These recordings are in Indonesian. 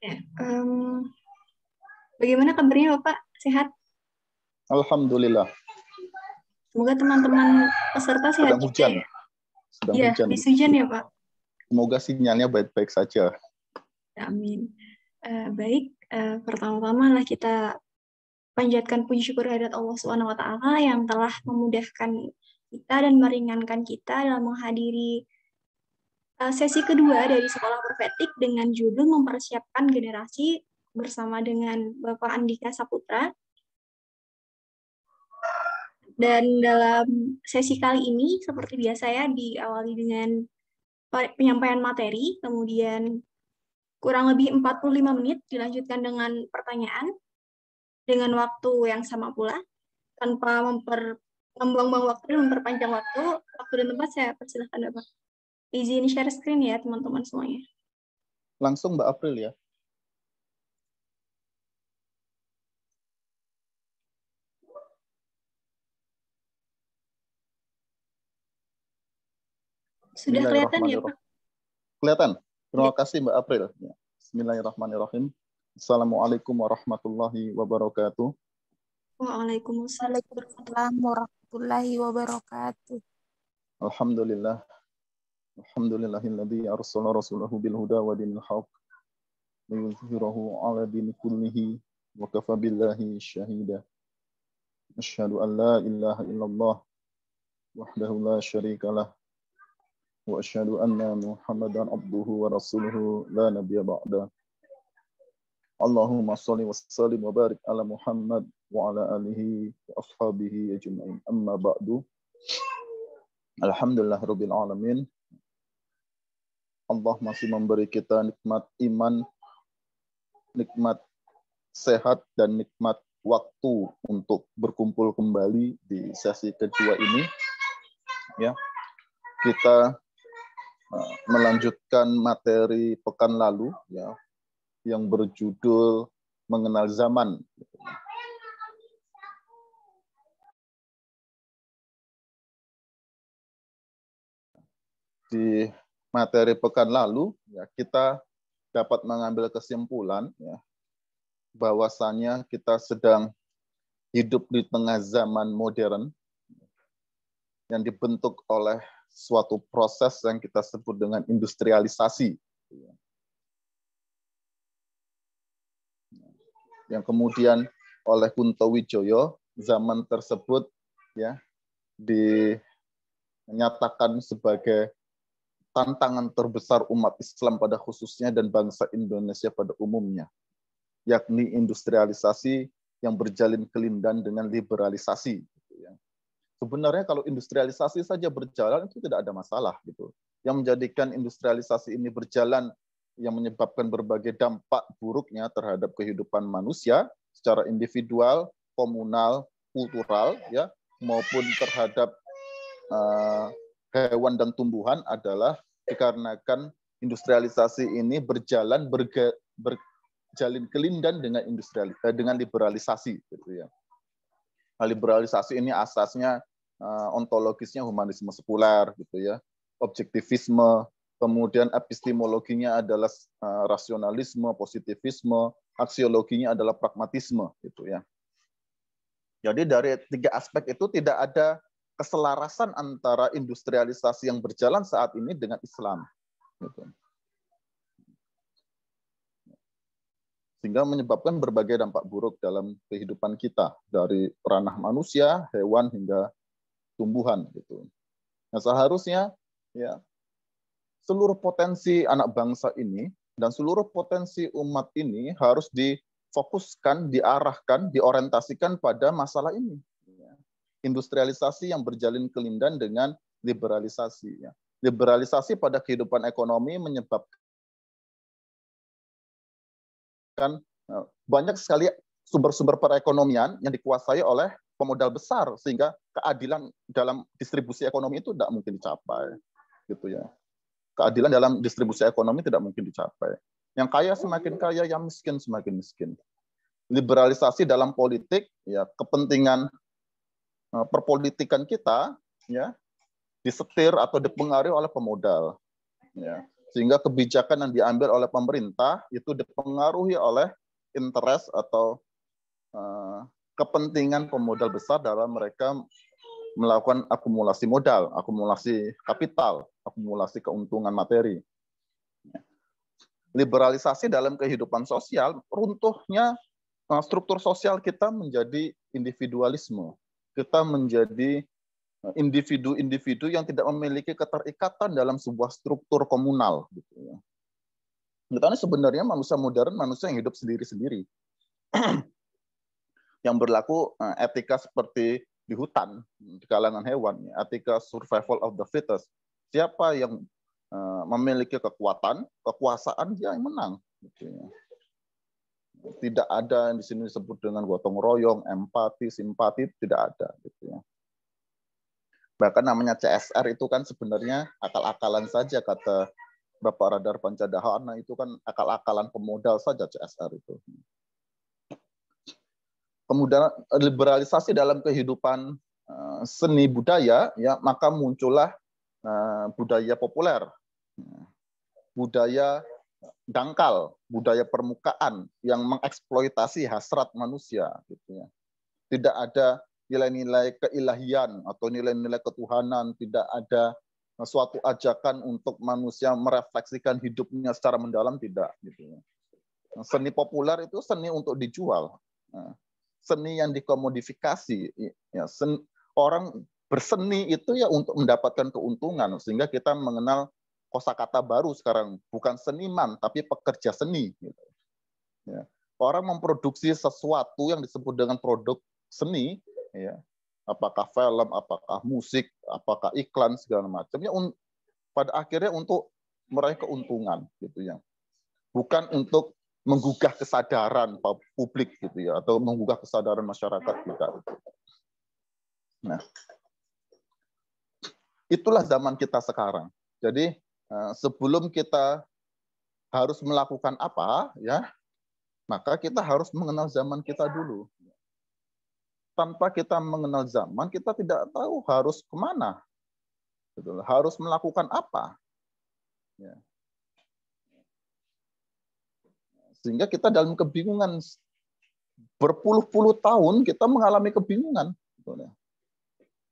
Ya, bagaimana kabarnya Bapak? Sehat? Alhamdulillah. Semoga teman-teman peserta sehat Sedang juga hujan. ya. Sedang Iya, hujan. habis hujan ya Pak. Semoga sinyalnya baik-baik saja. Amin. Baik, pertama-tama lah kita panjatkan puji syukur kehadirat Allah Subhanahu wa taala yang telah memudahkan kita dan meringankan kita dalam menghadiri sesi kedua dari Sekolah Profetik dengan judul Mempersiapkan Generasi bersama dengan Bapak Andika Saputra. Dan dalam sesi kali ini, seperti biasa ya, diawali dengan penyampaian materi, kemudian kurang lebih 45 menit dilanjutkan dengan pertanyaan, dengan waktu yang sama pula, tanpa membuang-buang waktu dan memperpanjang waktu dan tempat saya persilahkan Bapak. Izin share screen ya teman-teman semuanya. Langsung Mbak April ya. Sudah kelihatan ya Pak? Kelihatan. Terima Ya. kasih Mbak April. Bismillahirrahmanirrahim. Assalamualaikum warahmatullahi wabarakatuh. Waalaikumsalam warahmatullahi wabarakatuh. Alhamdulillah. Alhamdulillahilladzi arsala rasulahu bil huda wa dinil haqq liyudhhirahu 'ala dini kullihi wa kafa billahi syahida. Asyhadu an la ilaha illallah wahdahu la syarikalah wa asyhadu anna Muhammadan abduhu wa rasuluhu la nabiyya ba'da. Allahumma shalli wa sallim wa barik ala Muhammad wa ala alihi wa ashabihi ajma'in. Amma ba'du. Alhamdulillahirabbil alamin. Allah masih memberi kita nikmat iman, nikmat sehat dan nikmat waktu untuk berkumpul kembali di sesi kedua ini. Ya. Kita melanjutkan materi pekan lalu ya, yang berjudul Mengenal Zaman. Di materi pekan lalu ya, kita dapat mengambil kesimpulan ya, bahwasanya kita sedang hidup di tengah zaman modern yang dibentuk oleh suatu proses yang kita sebut dengan industrialisasi. Yang kemudian oleh Kunto Wijoyo, zaman tersebut ya dinyatakan sebagai tantangan terbesar umat Islam pada khususnya dan bangsa Indonesia pada umumnya, yakni industrialisasi yang berjalin kelindan dengan liberalisasi. Sebenarnya kalau industrialisasi saja berjalan itu tidak ada masalah gitu. Yang menjadikan industrialisasi ini berjalan yang menyebabkan berbagai dampak buruknya terhadap kehidupan manusia secara individual, komunal, kultural ya, maupun terhadap hewan dan tumbuhan adalah dikarenakan industrialisasi ini berjalin kelindan dengan liberalisasi gitu ya. Liberalisasi ini asasnya ontologisnya humanisme sekuler gitu ya, objektivisme, kemudian epistemologinya adalah rasionalisme, positivisme, aksiologinya adalah pragmatisme gitu ya. Jadi dari tiga aspek itu tidak ada keselarasan antara industrialisasi yang berjalan saat ini dengan Islam gitu. Sehingga menyebabkan berbagai dampak buruk dalam kehidupan kita dari ranah manusia, hewan hingga tumbuhan gitu. Nah, seharusnya ya seluruh potensi anak bangsa ini dan seluruh potensi umat ini harus difokuskan, diarahkan, diorientasikan pada masalah ini. Industrialisasi yang berjalin kelindan dengan liberalisasi. Liberalisasi pada kehidupan ekonomi menyebabkan banyak sekali sumber-sumber perekonomian yang dikuasai oleh pemodal besar, sehingga keadilan dalam distribusi ekonomi itu tidak mungkin dicapai, gitu ya. Keadilan dalam distribusi ekonomi tidak mungkin dicapai. Yang kaya semakin kaya, yang miskin semakin miskin. Liberalisasi dalam politik, ya kepentingan perpolitikan kita, ya disetir atau dipengaruhi oleh pemodal. Ya. Sehingga kebijakan yang diambil oleh pemerintah itu dipengaruhi oleh interest atau kepentingan pemodal besar dalam mereka melakukan akumulasi modal, akumulasi kapital, akumulasi keuntungan materi. Liberalisasi dalam kehidupan sosial, runtuhnya struktur sosial kita menjadi individualisme. Kita menjadi individu-individu yang tidak memiliki keterikatan dalam sebuah struktur komunal. Kita ini sebenarnya manusia modern, manusia yang hidup sendiri-sendiri. Yang berlaku etika seperti di hutan, di kalangan hewan, etika survival of the fittest. Siapa yang memiliki kekuatan, kekuasaan, dia yang menang. Tidak ada di sini disebut dengan gotong royong, empati, simpati, tidak ada. Bahkan namanya CSR itu kan sebenarnya akal-akalan saja, kata Bapak Radar Pancadahana, itu kan akal-akalan pemodal saja CSR itu. Kemudian liberalisasi dalam kehidupan seni budaya, ya, maka muncullah budaya populer, budaya dangkal, budaya permukaan yang mengeksploitasi hasrat manusia. Tidak ada nilai-nilai keilahian atau nilai-nilai ketuhanan, tidak ada suatu ajakan untuk manusia merefleksikan hidupnya secara mendalam, tidak. Seni populer itu seni untuk dijual, seni yang dikomodifikasi. Orang berseni itu ya untuk mendapatkan keuntungan, sehingga kita mengenal kosakata baru sekarang, bukan seniman tapi pekerja seni. Orang memproduksi sesuatu yang disebut dengan produk seni, ya, apakah film, apakah musik, apakah iklan, segala macamnya, pada akhirnya untuk meraih keuntungan, bukan untuk menggugah kesadaran publik, atau menggugah kesadaran masyarakat kita. Nah, itulah zaman kita sekarang. Jadi sebelum kita harus melakukan apa, ya, maka kita harus mengenal zaman kita dulu. Tanpa kita mengenal zaman, kita tidak tahu harus kemana, harus melakukan apa. Sehingga kita dalam kebingungan, berpuluh-puluh tahun kita mengalami kebingungan.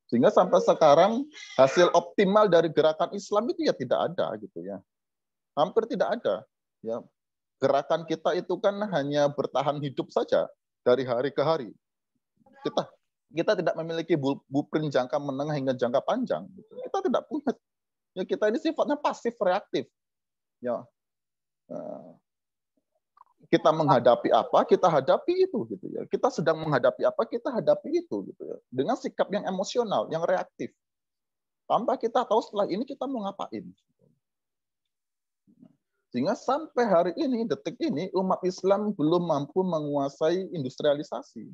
Sehingga sampai sekarang hasil optimal dari gerakan Islam itu ya tidak ada, hampir tidak ada. Ya, gerakan kita itu kan hanya bertahan hidup saja dari hari ke hari. Kita tidak memiliki blueprint jangka menengah hingga jangka panjang. Kita tidak punya. Ya, kita ini sifatnya pasif reaktif. Ya, kita menghadapi apa, kita hadapi itu. Kita sedang menghadapi apa, kita hadapi itu. Dengan sikap yang emosional, yang reaktif. Tanpa kita tahu setelah ini kita mau ngapain. Sehingga sampai hari ini, detik ini, umat Islam belum mampu menguasai industrialisasi.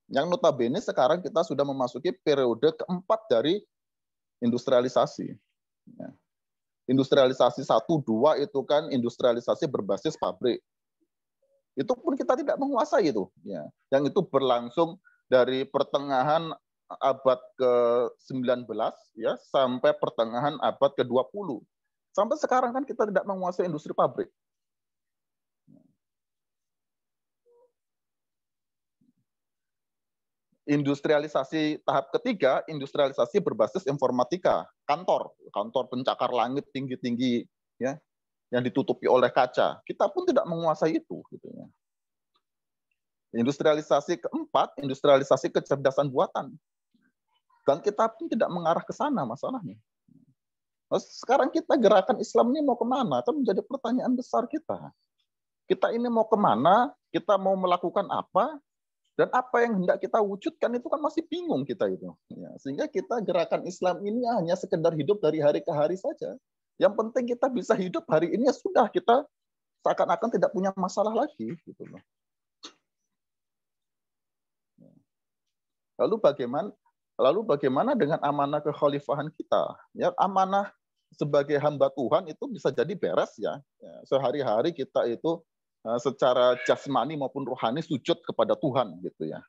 Yang notabene sekarang kita sudah memasuki periode keempat dari industrialisasi. Industrialisasi 1, 2 itu kan industrialisasi berbasis pabrik. Itu pun kita tidak menguasai itu. Yang itu berlangsung dari pertengahan abad ke-19 ya, sampai pertengahan abad ke-20. Sampai sekarang kan kita tidak menguasai industri pabrik. Industrialisasi tahap ketiga, industrialisasi berbasis informatika, kantor pencakar langit tinggi-tinggi, ya, yang ditutupi oleh kaca. Kita pun tidak menguasai itu. Industrialisasi keempat, industrialisasi kecerdasan buatan, dan kita pun tidak mengarah ke sana masalahnya. Nah, sekarang kita gerakan Islam ini mau kemana? Itu menjadi pertanyaan besar kita. Kita ini mau kemana? Kita mau melakukan apa? Dan apa yang hendak kita wujudkan itu kan masih bingung kita itu. Ya, sehingga kita gerakan Islam ini hanya sekedar hidup dari hari ke hari saja. Yang penting kita bisa hidup hari ini, ya sudah, kita seakan-akan tidak punya masalah lagi. Gitu loh. Lalu bagaimana dengan amanah kekhalifahan kita? Ya, amanah sebagai hamba Tuhan itu bisa jadi beres ya. Sehari-hari kita itu secara jasmani maupun rohani sujud kepada Tuhan gitu ya.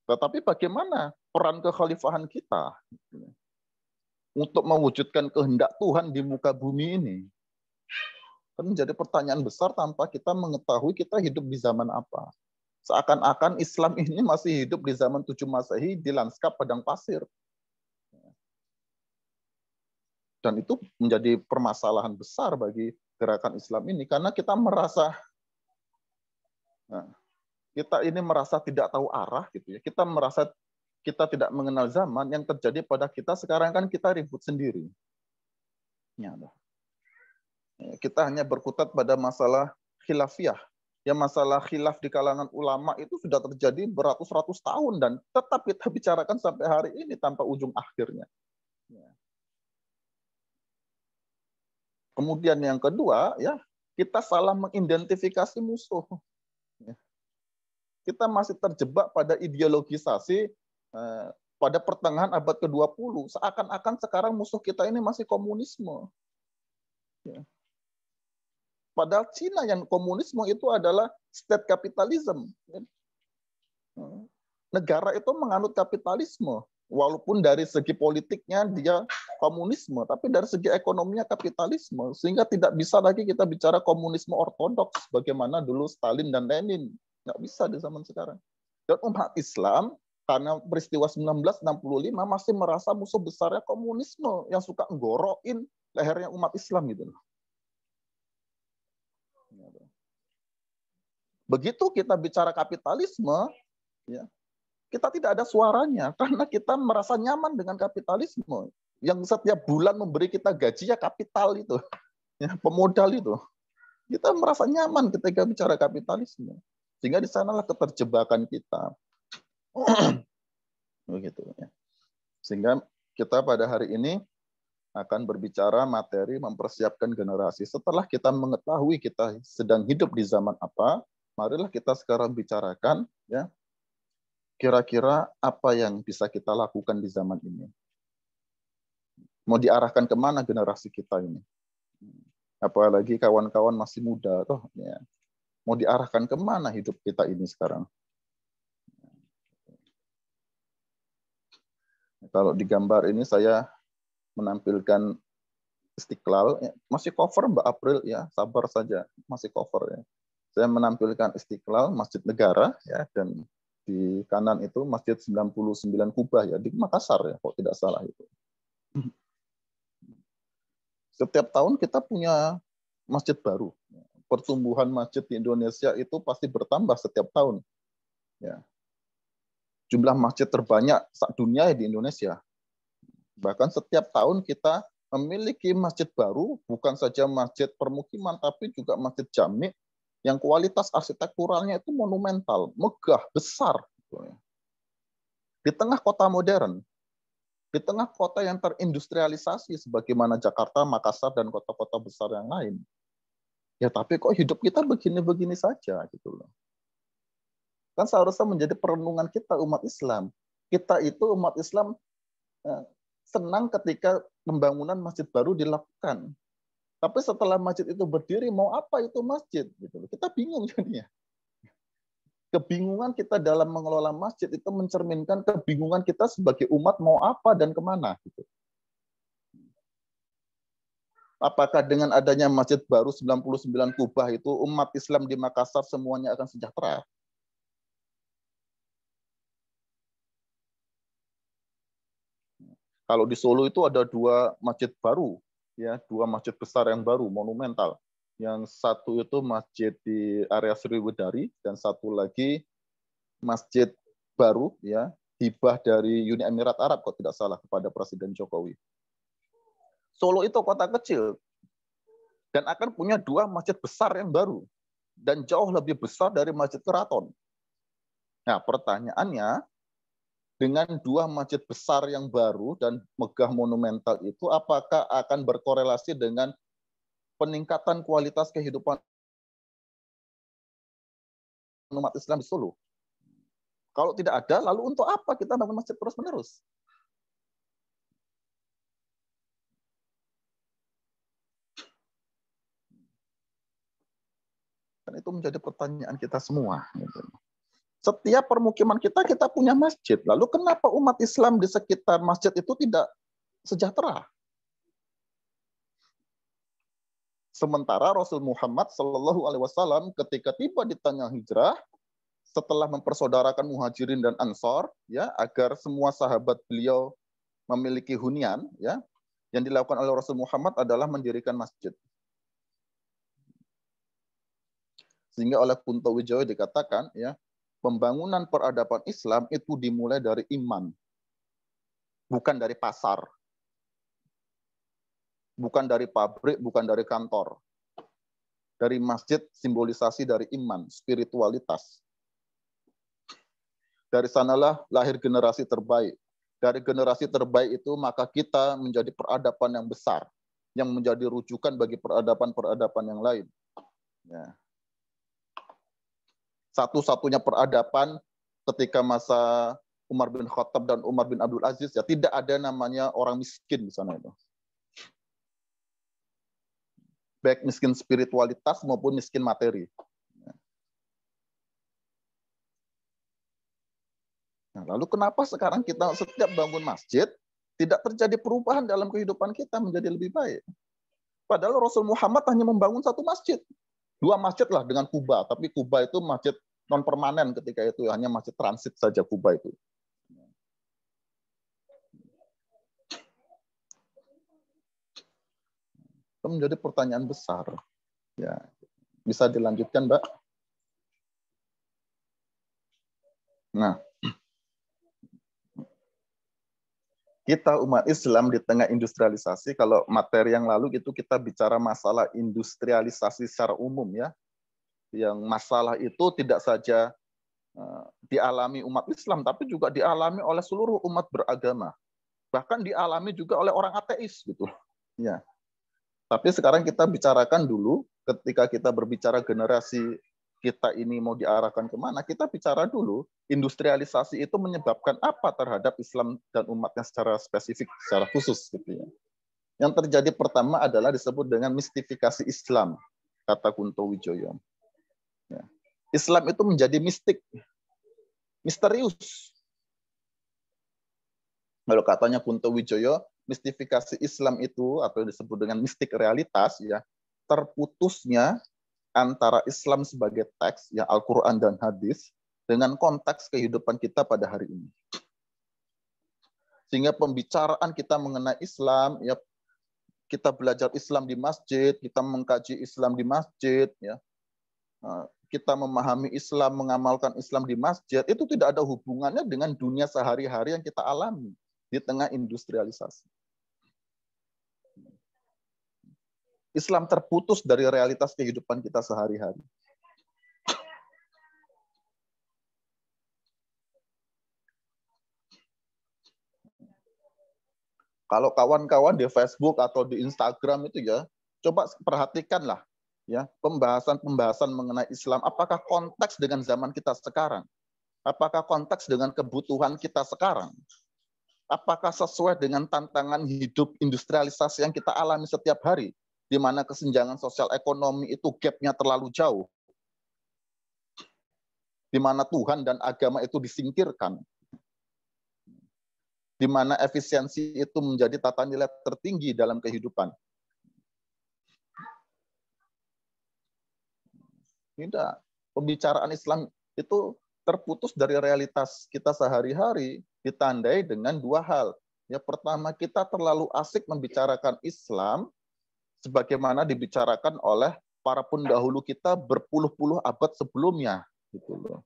Tetapi bagaimana peran kekhalifahan kita? untuk mewujudkan kehendak Tuhan di muka bumi ini? Kan menjadi pertanyaan besar tanpa kita mengetahui kita hidup di zaman apa. Seakan-akan Islam ini masih hidup di zaman 7 Masehi di lanskap padang pasir. Dan itu menjadi permasalahan besar bagi gerakan Islam ini karena kita merasa tidak tahu arah gitu ya. Kita merasa kita tidak mengenal zaman. Yang terjadi pada kita sekarang kan kita ribut sendiri. Ya, kita hanya berkutat pada masalah khilafiyah. Ya, masalah khilaf di kalangan ulama itu sudah terjadi beratus-ratus tahun dan tetap kita bicarakan sampai hari ini tanpa ujung akhirnya. Ya. Kemudian yang kedua, ya kita salah mengidentifikasi musuh. Ya. Kita masih terjebak pada ideologisasi pada pertengahan abad ke-20. Seakan-akan sekarang musuh kita ini masih komunisme. Ya. Padahal Cina yang komunisme itu adalah state capitalism. Negara itu menganut kapitalisme. Walaupun dari segi politiknya dia komunisme, tapi dari segi ekonominya kapitalisme. Sehingga tidak bisa lagi kita bicara komunisme ortodoks, bagaimana dulu Stalin dan Lenin. Nggak bisa di zaman sekarang. Dan umat Islam, karena peristiwa 1965, masih merasa musuh besarnya komunisme, yang suka nggorokin lehernya umat Islam gitu. Begitu kita bicara kapitalisme, ya, kita tidak ada suaranya karena kita merasa nyaman dengan kapitalisme yang setiap bulan memberi kita gaji ya kapital itu, ya, pemodal itu. Kita merasa nyaman ketika bicara kapitalisme, sehingga di sanalah keterjebakan kita. Begitu, ya. Sehingga kita pada hari ini akan berbicara materi mempersiapkan generasi. Setelah kita mengetahui kita sedang hidup di zaman apa, marilah kita sekarang bicarakan, ya, kira-kira apa yang bisa kita lakukan di zaman ini. Mau diarahkan kemana generasi kita ini? Apalagi kawan-kawan masih muda, toh, ya. Mau diarahkan kemana hidup kita ini sekarang? Kalau di gambar ini saya menampilkan Istiqlal, ya. Masih cover Mbak April, ya, sabar saja, masih cover, ya. Saya menampilkan Istiqlal, Masjid Negara, ya, dan di kanan itu Masjid 99 Kubah, ya, di Makassar, ya, kok tidak salah itu. Setiap tahun kita punya masjid baru. Pertumbuhan masjid di Indonesia itu pasti bertambah setiap tahun. Ya. Jumlah masjid terbanyak dunia di Indonesia. Bahkan setiap tahun kita memiliki masjid baru, bukan saja masjid permukiman, tapi juga masjid jami yang kualitas arsitekturalnya itu monumental, megah, besar. Di tengah kota modern, di tengah kota yang terindustrialisasi sebagaimana Jakarta, Makassar, dan kota-kota besar yang lain. Ya, tapi kok hidup kita begini-begini saja, gitu loh. Kan seharusnya menjadi perenungan kita umat Islam. Kita itu umat Islam senang ketika pembangunan masjid baru dilakukan. Tapi setelah masjid itu berdiri, mau apa itu masjid? Gitu. Kita bingung jadinya. Kebingungan kita dalam mengelola masjid itu mencerminkan kebingungan kita sebagai umat mau apa dan kemana. Gitu. Apakah dengan adanya masjid baru 99 kubah itu umat Islam di Makassar semuanya akan sejahtera? Kalau di Solo itu ada 2 masjid baru, ya, 2 masjid besar yang baru, monumental. Yang satu itu masjid di area Sriwedari dan satu lagi masjid baru, ya, hibah dari Uni Emirat Arab kalau tidak salah kepada Presiden Jokowi. Solo itu kota kecil dan akan punya 2 masjid besar yang baru dan jauh lebih besar dari Masjid Keraton. Nah, pertanyaannya, dengan 2 masjid besar yang baru dan megah monumental itu, apakah akan berkorelasi dengan peningkatan kualitas kehidupan umat Islam di Solo? Kalau tidak ada, lalu untuk apa kita bangun masjid terus-menerus? Dan itu menjadi pertanyaan kita semua. Setiap permukiman kita punya masjid. Lalu kenapa umat Islam di sekitar masjid itu tidak sejahtera. Sementara Rasul Muhammad Shallallahu Alaihi Wasallam ketika tiba di tanah hijrah, setelah mempersaudarakan Muhajirin dan Ansor, ya, agar semua sahabat beliau memiliki hunian, ya, yang dilakukan oleh Rasul Muhammad adalah mendirikan masjid. Sehingga oleh Kunto Wijoyo dikatakan, ya, pembangunan peradaban Islam itu dimulai dari iman, bukan dari pasar. Bukan dari pabrik, bukan dari kantor. Dari masjid, simbolisasi dari iman, spiritualitas. Dari sanalah lahir generasi terbaik. Dari generasi terbaik itu, maka kita menjadi peradaban yang besar, yang menjadi rujukan bagi peradaban-peradaban yang lain. Ya. Satu-satunya peradaban ketika masa Umar bin Khattab dan Umar bin Abdul Aziz, ya tidak ada namanya orang miskin di sana itu. Baik miskin spiritualitas maupun miskin materi. Nah, lalu kenapa sekarang kita setiap bangun masjid, tidak terjadi perubahan dalam kehidupan kita menjadi lebih baik? Padahal Rasul Muhammad hanya membangun satu masjid. 2 masjid lah dengan Kuba, tapi Kuba itu masjid non-permanen ketika itu, hanya masjid transit saja Kuba itu. Itu menjadi pertanyaan besar. Ya, bisa dilanjutkan, Mbak? Nah, kita umat Islam di tengah industrialisasi, kalau materi yang lalu itu kita bicara masalah industrialisasi secara umum, ya. Yang masalah itu tidak saja dialami umat Islam, tapi juga dialami oleh seluruh umat beragama. Bahkan dialami juga oleh orang ateis, gitu. Ya. Tapi sekarang kita bicarakan dulu, ketika kita berbicara generasi kita ini mau diarahkan kemana, kita bicara dulu, industrialisasi itu menyebabkan apa terhadap Islam dan umatnya secara spesifik, secara khusus. Gitu ya. Yang terjadi pertama adalah disebut dengan mistifikasi Islam, kata Kunto Wijoyo. Ya. Islam itu menjadi mistik, misterius. Kalau katanya Kunto Wijoyo, mistifikasi Islam itu atau disebut dengan mistik realitas, ya, terputusnya antara Islam sebagai teks, ya, Al-Quran dan hadis, dengan konteks kehidupan kita pada hari ini. Sehingga pembicaraan kita mengenai Islam, ya, kita belajar Islam di masjid, kita mengkaji Islam di masjid, ya, kita memahami Islam, mengamalkan Islam di masjid, itu tidak ada hubungannya dengan dunia sehari-hari yang kita alami di tengah industrialisasi. Islam terputus dari realitas kehidupan kita sehari-hari. Kalau kawan-kawan di Facebook atau di Instagram itu, ya, coba perhatikanlah, ya, pembahasan-pembahasan mengenai Islam. Apakah konteks dengan zaman kita sekarang? Apakah konteks dengan kebutuhan kita sekarang? Apakah sesuai dengan tantangan hidup industrialisasi yang kita alami setiap hari, di mana kesenjangan sosial ekonomi itu gap-nya terlalu jauh, di mana Tuhan dan agama itu disingkirkan, di mana efisiensi itu menjadi tata nilai tertinggi dalam kehidupan. Tidak, pembicaraan Islam itu terputus dari realitas kita sehari-hari, ditandai dengan 2 hal. Ya, pertama, kita terlalu asik membicarakan Islam sebagaimana dibicarakan oleh para pendahulu kita berpuluh-puluh abad sebelumnya, gitu loh.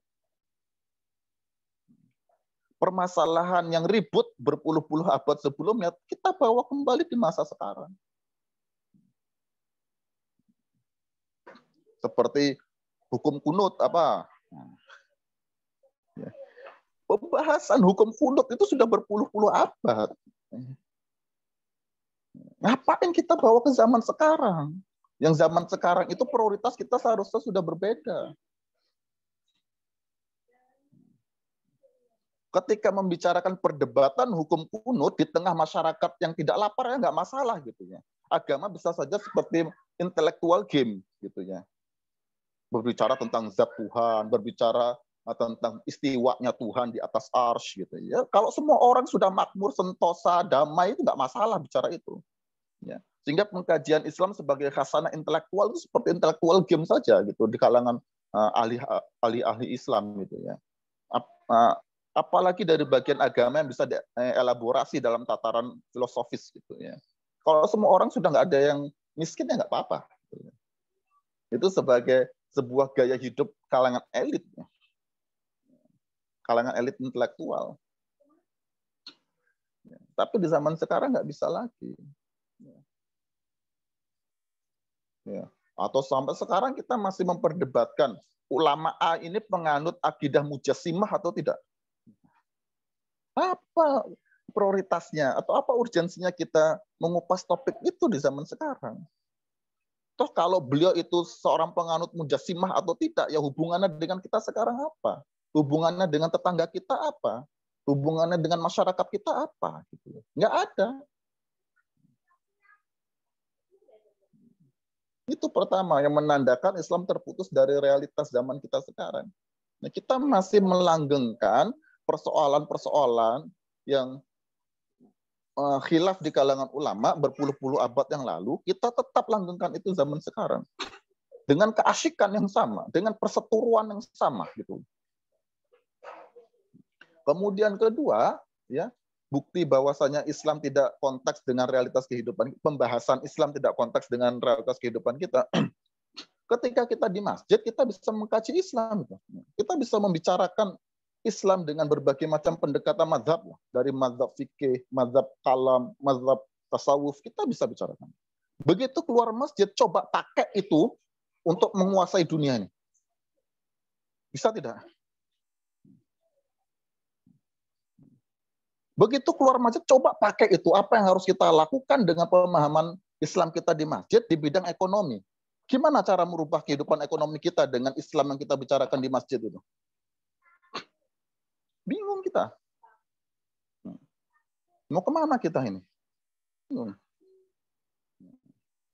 Permasalahan yang ribut berpuluh-puluh abad sebelumnya kita bawa kembali di masa sekarang. Seperti hukum kunut apa? Pembahasan hukum kunut itu sudah berpuluh-puluh abad. Ngapain kita bawa ke zaman sekarang? Yang zaman sekarang itu prioritas kita seharusnya sudah berbeda. Ketika membicarakan perdebatan hukum kunut di tengah masyarakat yang tidak lapar, ya nggak masalah gitu ya. Agama bisa saja seperti intellectual game gitu ya. Berbicara tentang zat Tuhan, berbicara tentang istiwanya Tuhan di atas arsy gitu ya. Kalau semua orang sudah makmur, sentosa, damai, itu nggak masalah bicara itu. Ya. Sehingga pengkajian Islam sebagai khasanah intelektual itu seperti intelektual game saja gitu di kalangan ahli-ahli Islam gitu ya. Apalagi dari bagian agama yang bisa dielaborasi dalam tataran filosofis gitu ya. Kalau semua orang sudah nggak ada yang miskin ya nggak apa-apa. Gitu. Itu sebagai sebuah gaya hidup kalangan elit. Kalangan elit intelektual. Tapi di zaman sekarang nggak bisa lagi. Ya. Atau sampai sekarang kita masih memperdebatkan ulama A ini penganut akidah mujassimah atau tidak. Apa prioritasnya atau apa urgensinya kita mengupas topik itu di zaman sekarang? Toh kalau beliau itu seorang penganut mujassimah atau tidak, ya hubungannya dengan kita sekarang apa? Hubungannya dengan tetangga kita apa? Hubungannya dengan masyarakat kita apa? Gitu. Nggak ada. Itu pertama yang menandakan Islam terputus dari realitas zaman kita sekarang. Nah, kita masih melanggengkan persoalan-persoalan yang khilaf di kalangan ulama berpuluh-puluh abad yang lalu, kita tetap langgengkan itu zaman sekarang. Dengan keasyikan yang sama, dengan perseteruan yang sama gitu. Kemudian kedua, ya, bukti bahwasanya Islam tidak konteks dengan realitas kehidupan, pembahasan Islam tidak konteks dengan realitas kehidupan kita. Ketika kita di masjid, kita bisa mengkaji Islam. Kita bisa membicarakan Islam dengan berbagai macam pendekatan mazhab, dari mazhab fikih, mazhab kalam, mazhab tasawuf, kita bisa bicarakan. Begitu keluar masjid, coba pakai itu untuk menguasai dunia ini. Bisa tidak? Begitu keluar masjid, coba pakai itu. Apa yang harus kita lakukan dengan pemahaman Islam kita di masjid di bidang ekonomi. Gimana cara merubah kehidupan ekonomi kita dengan Islam yang kita bicarakan di masjid itu? Bingung kita. Mau kemana kita ini? Bingung.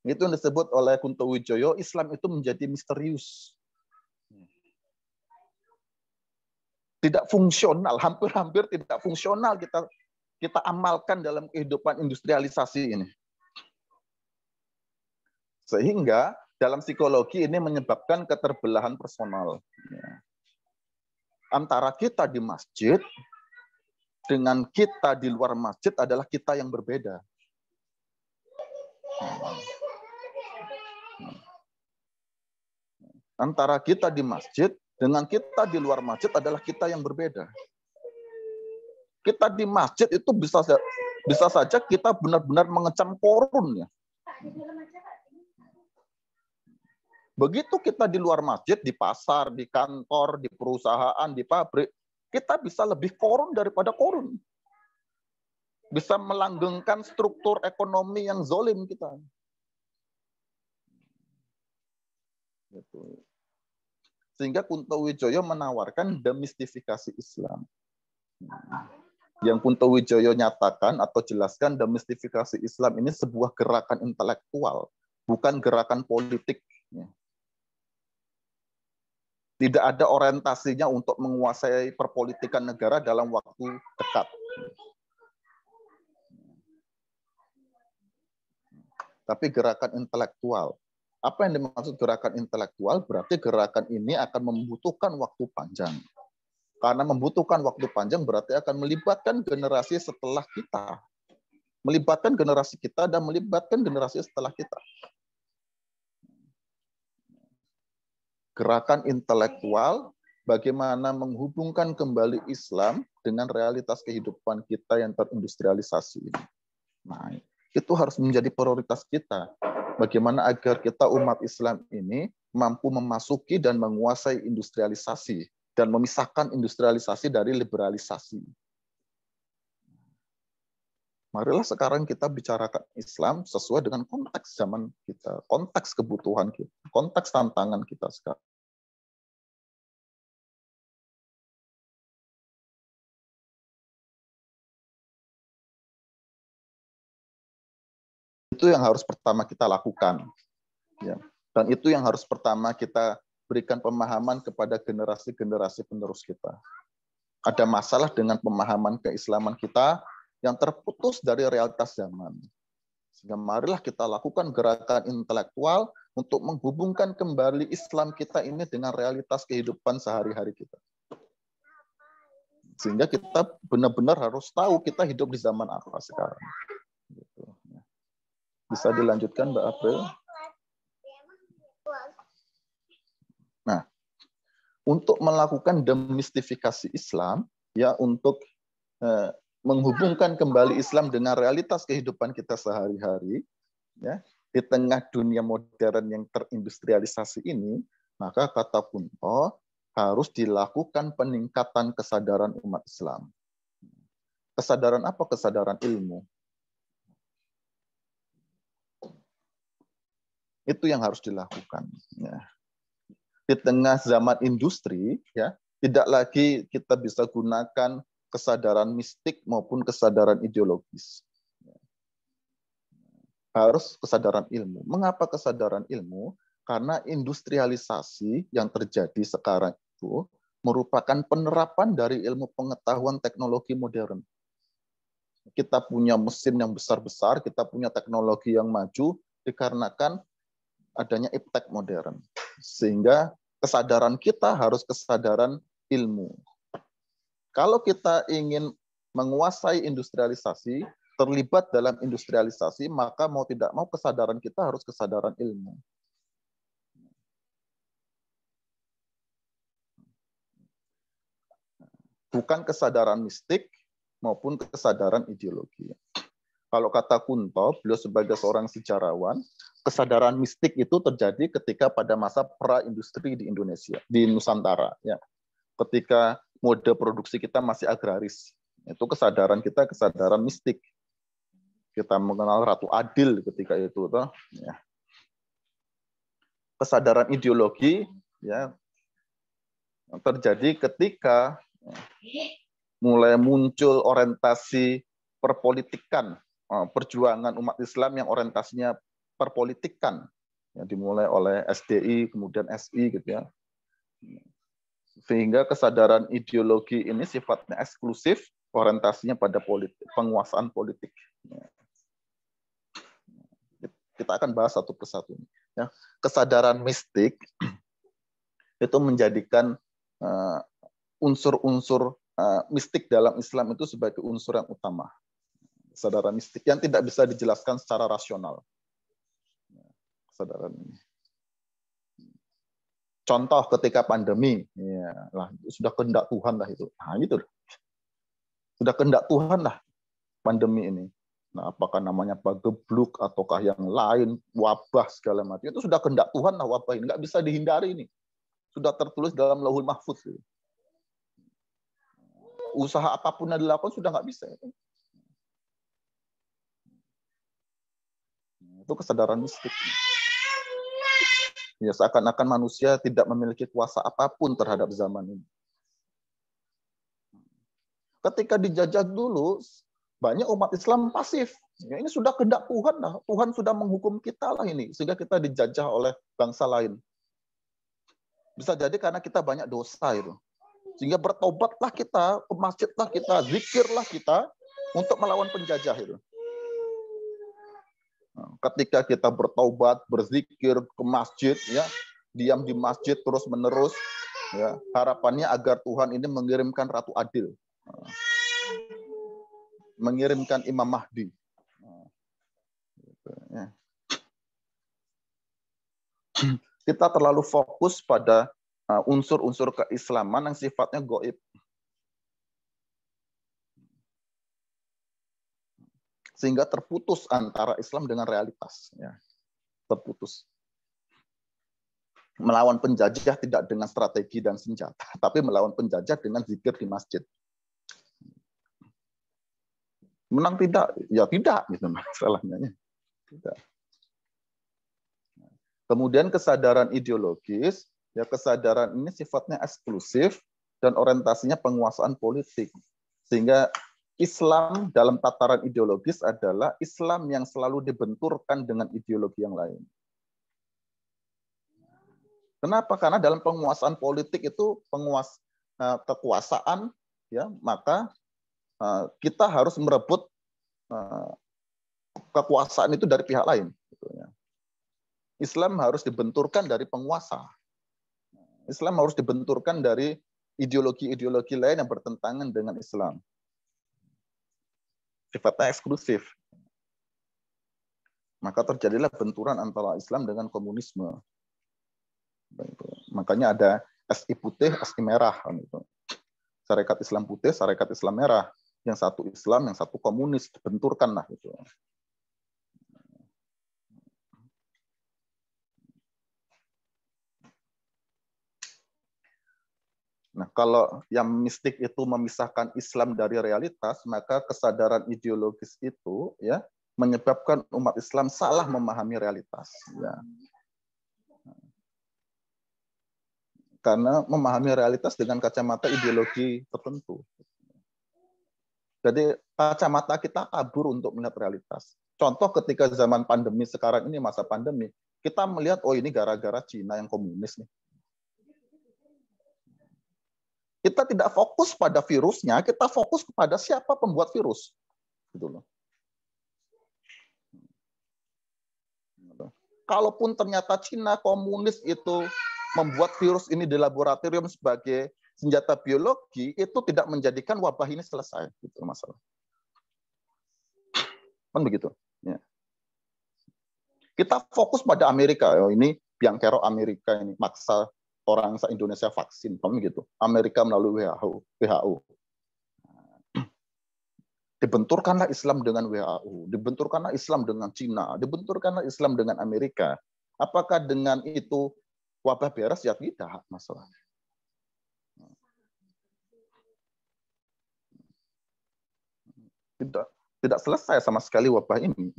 Itu yang disebut oleh Kunto Wijoyo, Islam itu menjadi misterius. Tidak fungsional, hampir-hampir tidak fungsional kita amalkan dalam kehidupan industrialisasi ini. Sehingga dalam psikologi ini menyebabkan keterbelahan personal. Antara kita di masjid dengan kita di luar masjid adalah kita yang berbeda. Antara kita di masjid dengan kita di luar masjid adalah kita yang berbeda. Kita di masjid itu bisa saja kita benar-benar mengecam korun ya. Begitu kita di luar masjid, di pasar, di kantor, di perusahaan, di pabrik, kita bisa lebih korun daripada korun. Bisa melanggengkan struktur ekonomi yang zolim kita. Sehingga Kunto Wijoyo menawarkan demistifikasi Islam. Yang Kunto Wijoyo nyatakan atau jelaskan demistifikasi Islam ini sebuah gerakan intelektual, bukan gerakan politik. Tidak ada orientasinya untuk menguasai perpolitikan negara dalam waktu dekat. Tapi gerakan intelektual. Apa yang dimaksud gerakan intelektual? Berarti gerakan ini akan membutuhkan waktu panjang. Karena membutuhkan waktu panjang berarti akan melibatkan generasi setelah kita. Melibatkan generasi kita dan melibatkan generasi setelah kita. Gerakan intelektual, bagaimana menghubungkan kembali Islam dengan realitas kehidupan kita yang terindustrialisasi ini. Nah, itu harus menjadi prioritas kita. Bagaimana agar kita umat Islam ini mampu memasuki dan menguasai industrialisasi dan memisahkan industrialisasi dari liberalisasi. Marilah sekarang kita bicarakan Islam sesuai dengan konteks zaman kita, konteks kebutuhan kita, konteks tantangan kita sekarang. Itu yang harus pertama kita lakukan. Ya. Dan itu yang harus pertama kita berikan pemahaman kepada generasi-generasi penerus kita. Ada masalah dengan pemahaman keislaman kita yang terputus dari realitas zaman. Sehingga marilah kita lakukan gerakan intelektual untuk menghubungkan kembali Islam kita ini dengan realitas kehidupan sehari-hari kita. Sehingga kita benar-benar harus tahu kita hidup di zaman apa sekarang. Bisa dilanjutkan, Mbak April? Nah, untuk melakukan demistifikasi Islam, ya untuk menghubungkan kembali Islam dengan realitas kehidupan kita sehari-hari, ya di tengah dunia modern yang terindustrialisasi ini, maka kata Kunto harus dilakukan peningkatan kesadaran umat Islam. Kesadaran apa? Kesadaran ilmu. Itu yang harus dilakukan. Ya. Di tengah zaman industri, ya, tidak lagi kita bisa gunakan kesadaran mistik maupun kesadaran ideologis. Harus kesadaran ilmu. Mengapa kesadaran ilmu? Karena industrialisasi yang terjadi sekarang itu merupakan penerapan dari ilmu pengetahuan teknologi modern. Kita punya mesin yang besar-besar, kita punya teknologi yang maju dikarenakan adanya iptek modern. Sehingga kesadaran kita harus kesadaran ilmu. Kalau kita ingin menguasai industrialisasi, terlibat dalam industrialisasi, maka mau tidak mau kesadaran kita harus kesadaran ilmu. Bukan kesadaran mistik maupun kesadaran ideologi. Kalau kata Kunto, beliau sebagai seorang sejarawan, kesadaran mistik itu terjadi ketika pada masa pra-industri di Indonesia, di Nusantara. Ya. Ketika mode produksi kita masih agraris. Itu kesadaran kita, kesadaran mistik. Kita mengenal Ratu Adil ketika itu. Ya. Kesadaran ideologi ya terjadi ketika mulai muncul orientasi perpolitikan, perjuangan umat Islam yang orientasinya perpolitikan, yang dimulai oleh SDI, kemudian SI, gitu ya. Sehingga kesadaran ideologi ini sifatnya eksklusif, orientasinya pada politik, penguasaan politik. Kita akan bahas satu persatu. Ya. Kesadaran mistik itu menjadikan unsur-unsur mistik dalam Islam itu sebagai unsur yang utama. Kesadaran mistik yang tidak bisa dijelaskan secara rasional. Kesadaran ini. Contoh ketika pandemi, ya, lah, sudah kehendak Tuhan lah itu. Nah, gitu. Sudah kehendak Tuhan lah pandemi ini. Nah, apakah namanya pagebluk ataukah yang lain, wabah segala macam, itu sudah kehendak Tuhan lah wabah ini, nggak bisa dihindari ini. Sudah tertulis dalam Lauhul Mahfuz. Usaha apapun yang dilakukan sudah nggak bisa. Itu kesadaran mistik. Ya, seakan-akan manusia tidak memiliki kuasa apapun terhadap zaman ini. Ketika dijajah dulu, banyak umat Islam pasif. Ya, ini sudah kehendak Tuhan lah. Tuhan sudah menghukum kita lah ini, sehingga kita dijajah oleh bangsa lain. Bisa jadi karena kita banyak dosa itu. Sehingga bertobatlah kita, ke masjidlah kita, zikirlah kita untuk melawan penjajah itu. Ketika kita bertaubat, berzikir ke masjid, ya, diam di masjid terus-menerus, ya, harapannya agar Tuhan ini mengirimkan Ratu Adil, mengirimkan Imam Mahdi. Kita terlalu fokus pada unsur-unsur keislaman yang sifatnya gaib. Sehingga terputus antara Islam dengan realitas. Ya. Terputus. Melawan penjajah tidak dengan strategi dan senjata, tapi melawan penjajah dengan zikir di masjid. Menang tidak? Ya tidak, gitu masalahnya. Tidak. Kemudian kesadaran ideologis, ya kesadaran ini sifatnya eksklusif dan orientasinya penguasaan politik. Sehingga Islam dalam tataran ideologis adalah Islam yang selalu dibenturkan dengan ideologi yang lain. Kenapa? Karena dalam penguasaan politik itu kekuasaan, ya, maka kita harus merebut kekuasaan itu dari pihak lain. Gitu, ya. Islam harus dibenturkan dari penguasa. Islam harus dibenturkan dari ideologi-ideologi lain yang bertentangan dengan Islam. Sifatnya eksklusif. Maka terjadilah benturan antara Islam dengan komunisme. Makanya ada SI putih, SI merah. Sarekat Islam putih, Sarekat Islam merah. Yang satu Islam, yang satu komunis. Dibenturkan lah. Gitu. Nah, kalau yang mistik itu memisahkan Islam dari realitas, maka kesadaran ideologis itu ya menyebabkan umat Islam salah memahami realitas. Ya. Karena memahami realitas dengan kacamata ideologi tertentu. Jadi kacamata kita kabur untuk melihat realitas. Contoh ketika zaman pandemi sekarang ini, masa pandemi, kita melihat, oh ini gara-gara Cina yang komunis nih. Kita tidak fokus pada virusnya, kita fokus kepada siapa pembuat virus. Gitu loh. Kalaupun ternyata Cina komunis itu membuat virus ini di laboratorium sebagai senjata biologi, itu tidak menjadikan wabah ini selesai. Gitu masalah. Kan begitu. Ya. Kita fokus pada Amerika. Oh, ini biang kerok Amerika ini maksa orang se-Indonesia vaksin. Kan begitu. Amerika melalui WHO. Dibenturkanlah Islam dengan WHO, dibenturkanlah Islam dengan Cina, dibenturkanlah Islam dengan Amerika. Apakah dengan itu wabah beres? Ya tidak, masalah. Tidak selesai sama sekali wabah ini.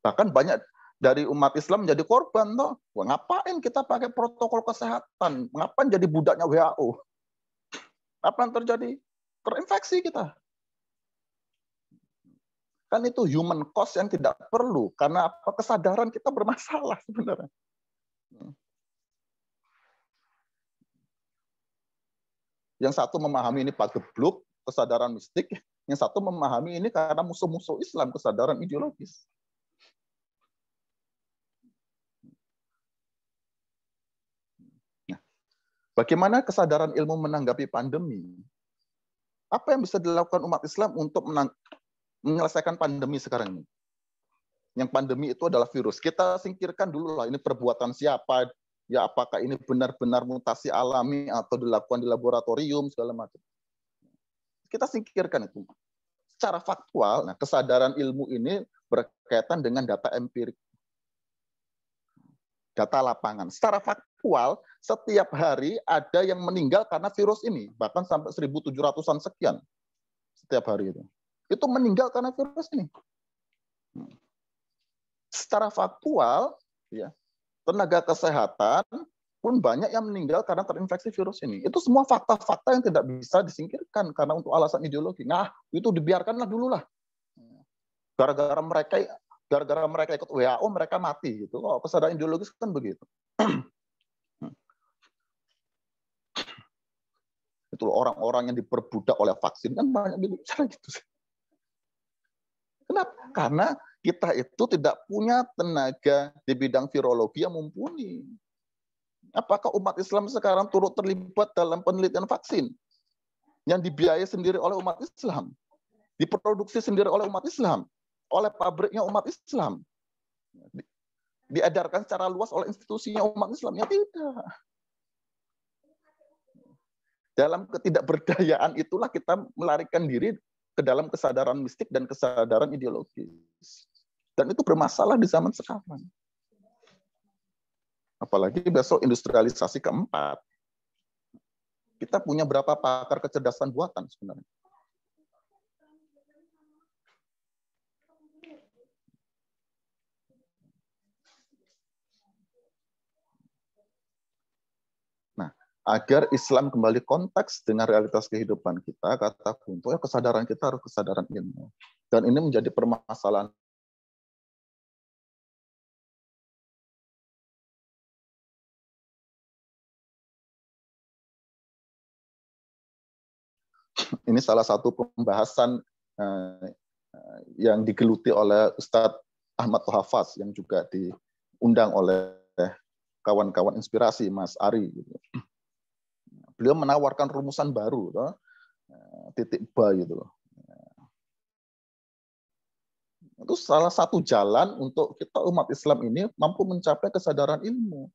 Bahkan banyak dari umat Islam menjadi korban. Toh. Wah, ngapain kita pakai protokol kesehatan? Ngapain jadi budaknya WHO? Apa yang terjadi? Terinfeksi kita. Kan itu human cost yang tidak perlu. Karena apa? Kesadaran kita bermasalah sebenarnya. Yang satu memahami ini pagebluk, kesadaran mistik. Yang satu memahami ini karena musuh-musuh Islam, kesadaran ideologis. Nah, bagaimana kesadaran ilmu menanggapi pandemi? Apa yang bisa dilakukan umat Islam untuk menyelesaikan pandemi sekarang ini? Yang pandemi itu adalah virus. Kita singkirkan dulu lah, ini perbuatan siapa, ya apakah ini benar-benar mutasi alami atau dilakukan di laboratorium, segala macam. Kita singkirkan itu. Secara faktual, nah, kesadaran ilmu ini berkaitan dengan data empirik. Data lapangan. Secara faktual, setiap hari ada yang meninggal karena virus ini. Bahkan sampai 1.700-an sekian setiap hari itu. Itu meninggal karena virus ini. Secara faktual, ya, tenaga kesehatan pun banyak yang meninggal karena terinfeksi virus ini. Itu semua fakta-fakta yang tidak bisa disingkirkan karena untuk alasan ideologi. Nah, itu dibiarkanlah dulu lah. Gara-gara mereka ikut WHO, mereka mati. Gitu. Oh, kesadaran ideologis kan begitu. Itu orang-orang yang diperbudak oleh vaksin kan banyak bicara gitu. Kenapa? Karena kita itu tidak punya tenaga di bidang virologi yang mumpuni. Apakah umat Islam sekarang turut terlibat dalam penelitian vaksin yang dibiayai sendiri oleh umat Islam, diproduksi sendiri oleh umat Islam, oleh pabriknya umat Islam, diedarkan secara luas oleh institusinya umat Islam? Ya tidak. Dalam ketidakberdayaan itulah kita melarikan diri ke dalam kesadaran mistik dan kesadaran ideologis. Dan itu bermasalah di zaman sekarang. Apalagi besok industrialisasi keempat. Kita punya berapa pakar kecerdasan buatan sebenarnya? Nah, agar Islam kembali konteks dengan realitas kehidupan kita, kata Kunto, ya kesadaran kita harus kesadaran ilmu. Dan ini menjadi permasalahan Ini salah satu pembahasan yang digeluti oleh Ustadz Ahmad Tohafaz yang juga diundang oleh kawan-kawan inspirasi Mas Ari. Beliau menawarkan rumusan baru, titik ba gitu. Itu salah satu jalan untuk kita umat Islam ini mampu mencapai kesadaran ilmu.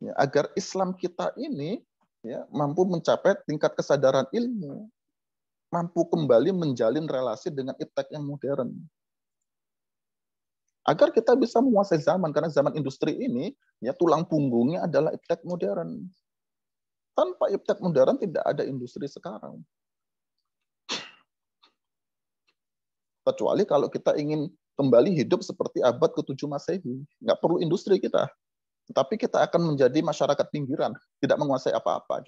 Ya, agar Islam kita ini ya, mampu mencapai tingkat kesadaran ilmu, mampu kembali menjalin relasi dengan iptek yang modern. Agar kita bisa menguasai zaman, karena zaman industri ini ya tulang punggungnya adalah iptek modern. Tanpa iptek modern tidak ada industri sekarang. Kecuali kalau kita ingin kembali hidup seperti abad ke-7 Masehi. Nggak perlu industri kita. Tapi kita akan menjadi masyarakat pinggiran, tidak menguasai apa-apa.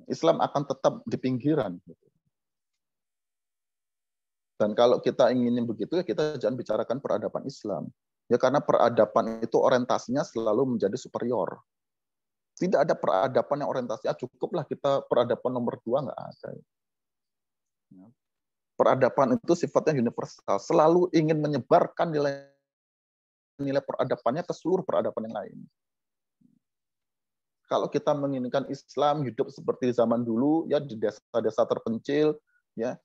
Islam akan tetap di pinggiran. Dan kalau kita ingin begitu, ya kita jangan bicarakan peradaban Islam. Ya karena peradaban itu orientasinya selalu menjadi superior. Tidak ada peradaban yang orientasinya cukuplah kita peradaban nomor 2, nggak ada. Peradaban itu sifatnya universal, selalu ingin menyebarkan nilai peradabannya ke seluruh peradaban yang lain. Kalau kita menginginkan Islam hidup seperti zaman dulu, ya di desa-desa terpencil, ya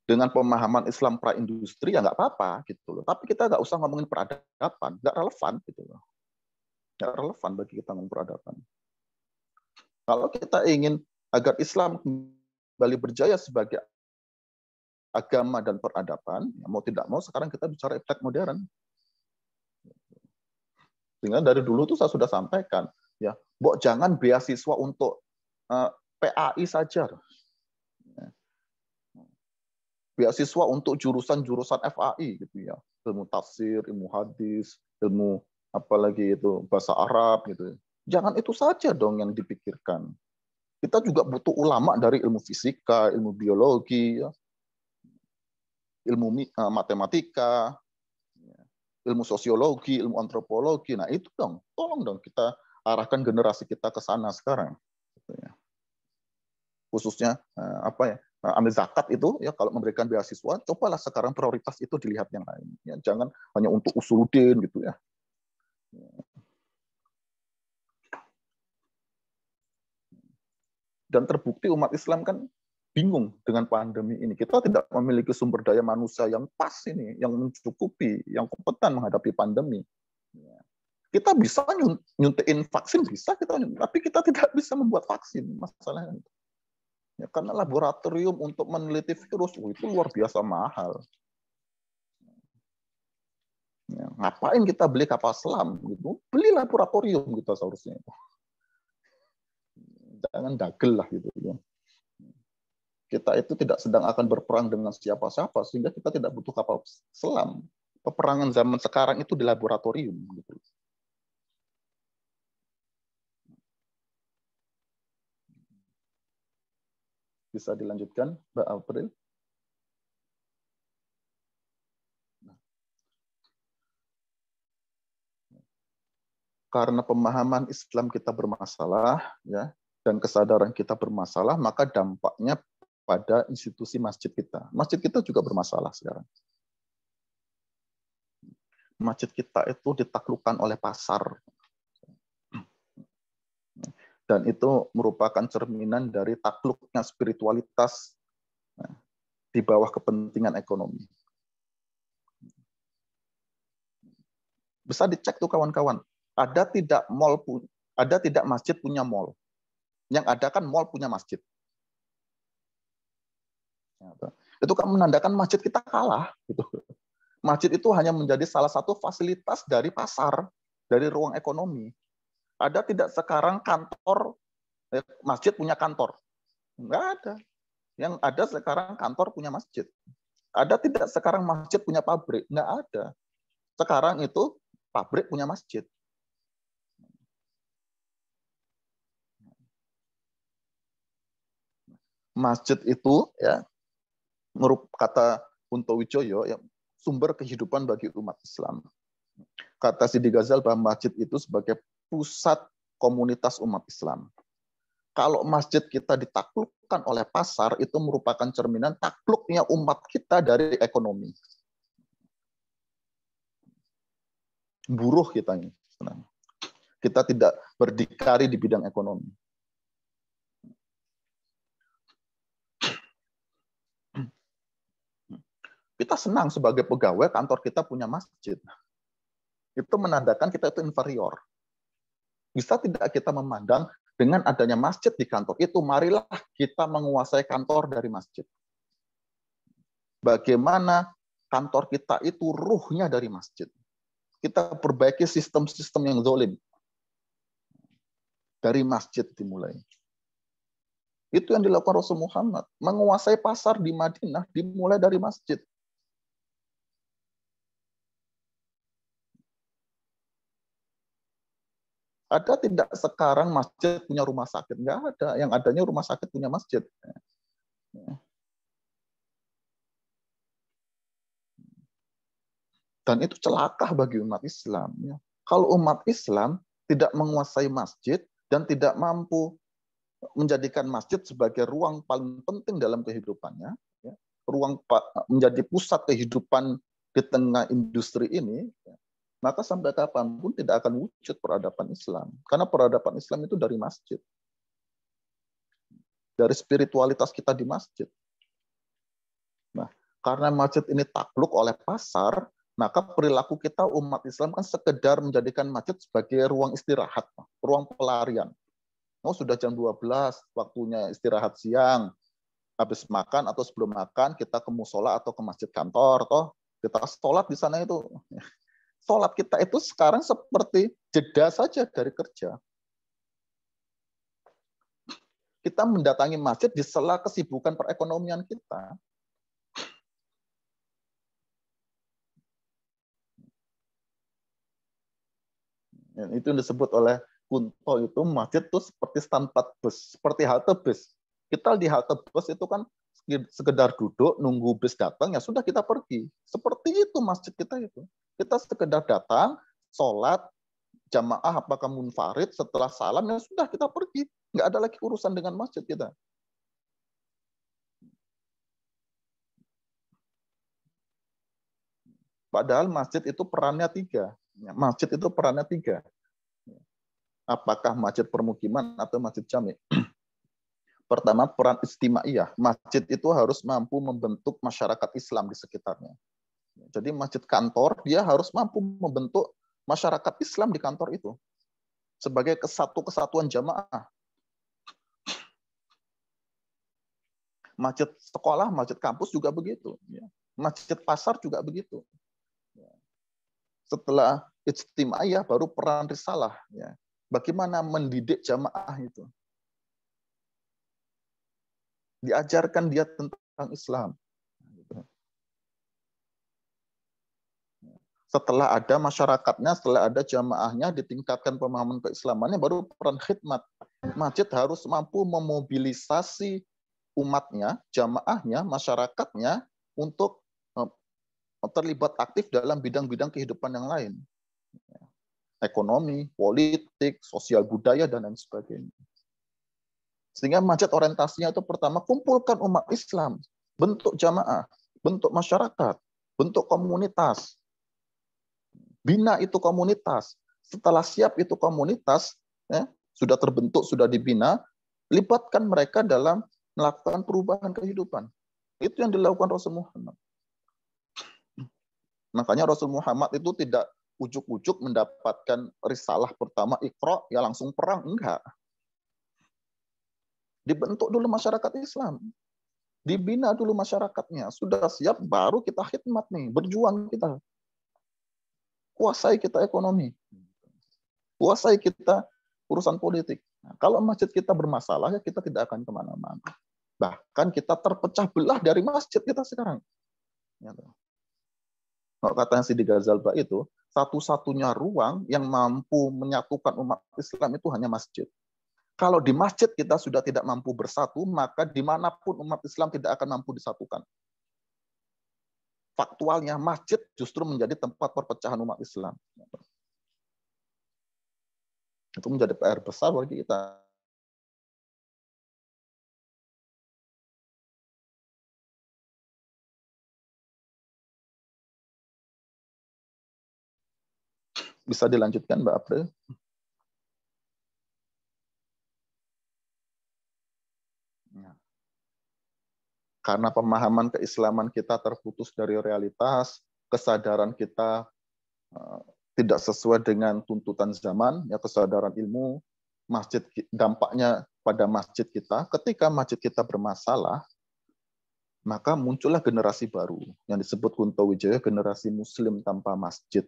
dengan pemahaman Islam pra-industri, ya nggak apa-apa gitu loh. Tapi kita nggak usah ngomongin peradaban, nggak relevan gitu loh. Nggak relevan bagi kita ngomong peradaban. Kalau kita ingin agar Islam kembali berjaya sebagai agama dan peradaban, ya mau tidak mau sekarang kita bicara iptek modern. Sehingga dari dulu tuh saya sudah sampaikan, ya, Mbok jangan beasiswa untuk PAI saja. Beasiswa untuk jurusan-jurusan FAI gitu ya. Ilmu tafsir, ilmu hadis, ilmu apalagi itu bahasa Arab gitu. Jangan itu saja dong yang dipikirkan. Kita juga butuh ulama dari ilmu fisika, ilmu biologi, ya, ilmu matematika, ilmu sosiologi, ilmu antropologi. Nah itu dong, tolong dong kita arahkan generasi kita ke sana sekarang. Khususnya apa ya, ambil zakat itu ya kalau memberikan beasiswa, cobalah sekarang prioritas itu dilihat yang lain. Ya, jangan hanya untuk usuluddin gitu ya. Dan terbukti umat Islam kan bingung dengan pandemi ini. Kita tidak memiliki sumber daya manusia yang pas ini, yang mencukupi, yang kompeten menghadapi pandemi. Kita bisa nyuntikin vaksin, bisa kita, tapi kita tidak bisa membuat vaksin. Masalahnya ya, karena laboratorium untuk meneliti virus itu luar biasa mahal. Ya, ngapain kita beli kapal selam gitu? Beli laboratorium gitu seharusnya. Jangan dagel lah gitu ya. Kita itu tidak sedang akan berperang dengan siapa-siapa, sehingga kita tidak butuh kapal selam. Peperangan zaman sekarang itu di laboratorium. Gitu. Bisa dilanjutkan, Mbak April? Karena pemahaman Islam kita bermasalah, ya, dan kesadaran kita bermasalah, maka dampaknya pada institusi masjid kita. Masjid kita juga bermasalah sekarang. Masjid kita itu ditaklukkan oleh pasar. Dan itu merupakan cerminan dari takluknya spiritualitas di bawah kepentingan ekonomi. Bisa dicek tuh kawan-kawan. Ada tidak masjid punya mall? Yang ada kan mall punya masjid. Itu kan menandakan masjid kita kalah. Gitu. Masjid itu hanya menjadi salah satu fasilitas dari pasar, dari ruang ekonomi. Ada tidak sekarang kantor, masjid punya kantor? Enggak ada. Yang ada sekarang kantor punya masjid. Ada tidak sekarang masjid punya pabrik? Enggak ada. Sekarang itu pabrik punya masjid. Masjid itu ya kata Kunto Wijoyo ya sumber kehidupan bagi umat Islam. Kata Sidi Ghazal bahwa masjid itu sebagai pusat komunitas umat Islam. Kalau masjid kita ditaklukkan oleh pasar, itu merupakan cerminan takluknya umat kita dari ekonomi. Buruh kita ini. Kita tidak berdikari di bidang ekonomi. Kita senang sebagai pegawai kantor kita punya masjid. Itu menandakan kita itu inferior. Bisa tidak kita memandang dengan adanya masjid di kantor itu, marilah kita menguasai kantor dari masjid. Bagaimana kantor kita itu ruhnya dari masjid. Kita perbaiki sistem-sistem yang zalim. Dari masjid dimulai. Itu yang dilakukan Rasul Muhammad. Menguasai pasar di Madinah dimulai dari masjid. Ada tidak sekarang masjid punya rumah sakit? Nggak ada. Yang adanya rumah sakit punya masjid. Dan itu celaka bagi umat Islam. Kalau umat Islam tidak menguasai masjid dan tidak mampu menjadikan masjid sebagai ruang paling penting dalam kehidupannya, ruang menjadi pusat kehidupan di tengah industri ini, maka sampai kapanpun tidak akan wujud peradaban Islam. Karena peradaban Islam itu dari masjid. Dari spiritualitas kita di masjid. Nah, karena masjid ini takluk oleh pasar, maka perilaku kita umat Islam kan sekedar menjadikan masjid sebagai ruang istirahat, ruang pelarian. Oh, sudah jam 12, waktunya istirahat siang. Habis makan atau sebelum makan, kita ke musola atau ke masjid kantor. Toh, kita sholat di sana itu. Sholat kita itu sekarang seperti jeda saja dari kerja. Kita mendatangi masjid di sela kesibukan perekonomian kita. Itu yang disebut oleh Kunto itu masjid itu seperti tempat bus, seperti halte bus. Kita di halte bus itu kan sekedar duduk, nunggu bus datang, ya sudah kita pergi. Seperti itu masjid kita itu. Kita sekedar datang, sholat, jamaah apakah munfarid, setelah salam, ya sudah kita pergi. Nggak ada lagi urusan dengan masjid kita. Padahal masjid itu perannya 3. Masjid itu perannya 3. Apakah masjid permukiman atau masjid jami? Pertama, peran istimaiyah. Masjid itu harus mampu membentuk masyarakat Islam di sekitarnya. Jadi masjid kantor, dia harus mampu membentuk masyarakat Islam di kantor itu. Sebagai kesatuan jamaah. Masjid sekolah, masjid kampus juga begitu. Masjid pasar juga begitu. Setelah istimaiyah, baru peran risalah. Bagaimana mendidik jamaah itu. Diajarkan dia tentang Islam. Setelah ada masyarakatnya, setelah ada jamaahnya, ditingkatkan pemahaman keislamannya, baru peran khidmat. Masjid harus mampu memobilisasi umatnya, jamaahnya, masyarakatnya untuk terlibat aktif dalam bidang-bidang kehidupan yang lain. Ekonomi, politik, sosial budaya, dan lain sebagainya. Sehingga masjid orientasinya itu pertama, kumpulkan umat Islam, bentuk jamaah, bentuk masyarakat, bentuk komunitas. Bina itu komunitas. Setelah siap itu komunitas, sudah terbentuk, sudah dibina, libatkan mereka dalam melakukan perubahan kehidupan. Itu yang dilakukan Rasul Muhammad. Makanya Rasul Muhammad itu tidak ujuk-ujuk mendapatkan risalah pertama Iqra, ya langsung perang. Enggak. Dibentuk dulu masyarakat Islam. Dibina dulu masyarakatnya. Sudah siap, baru kita khidmat nih. Berjuang kita. Kuasai kita ekonomi. Kuasai kita urusan politik. Nah, kalau masjid kita bermasalah, ya kita tidak akan kemana-mana. Bahkan kita terpecah belah dari masjid kita sekarang. Kalau katanya Sidi Ghazalba itu, satu-satunya ruang yang mampu menyatukan umat Islam itu hanya masjid. Kalau di masjid kita sudah tidak mampu bersatu, maka dimanapun umat Islam tidak akan mampu disatukan. Faktualnya, masjid justru menjadi tempat perpecahan umat Islam. Itu menjadi PR besar bagi kita. Bisa dilanjutkan, Mbak April? Karena pemahaman keislaman kita terputus dari realitas, kesadaran kita tidak sesuai dengan tuntutan zaman, ya kesadaran ilmu, masjid dampaknya pada masjid kita. Ketika masjid kita bermasalah, maka muncullah generasi baru yang disebut Kunto Wijaya generasi Muslim tanpa masjid.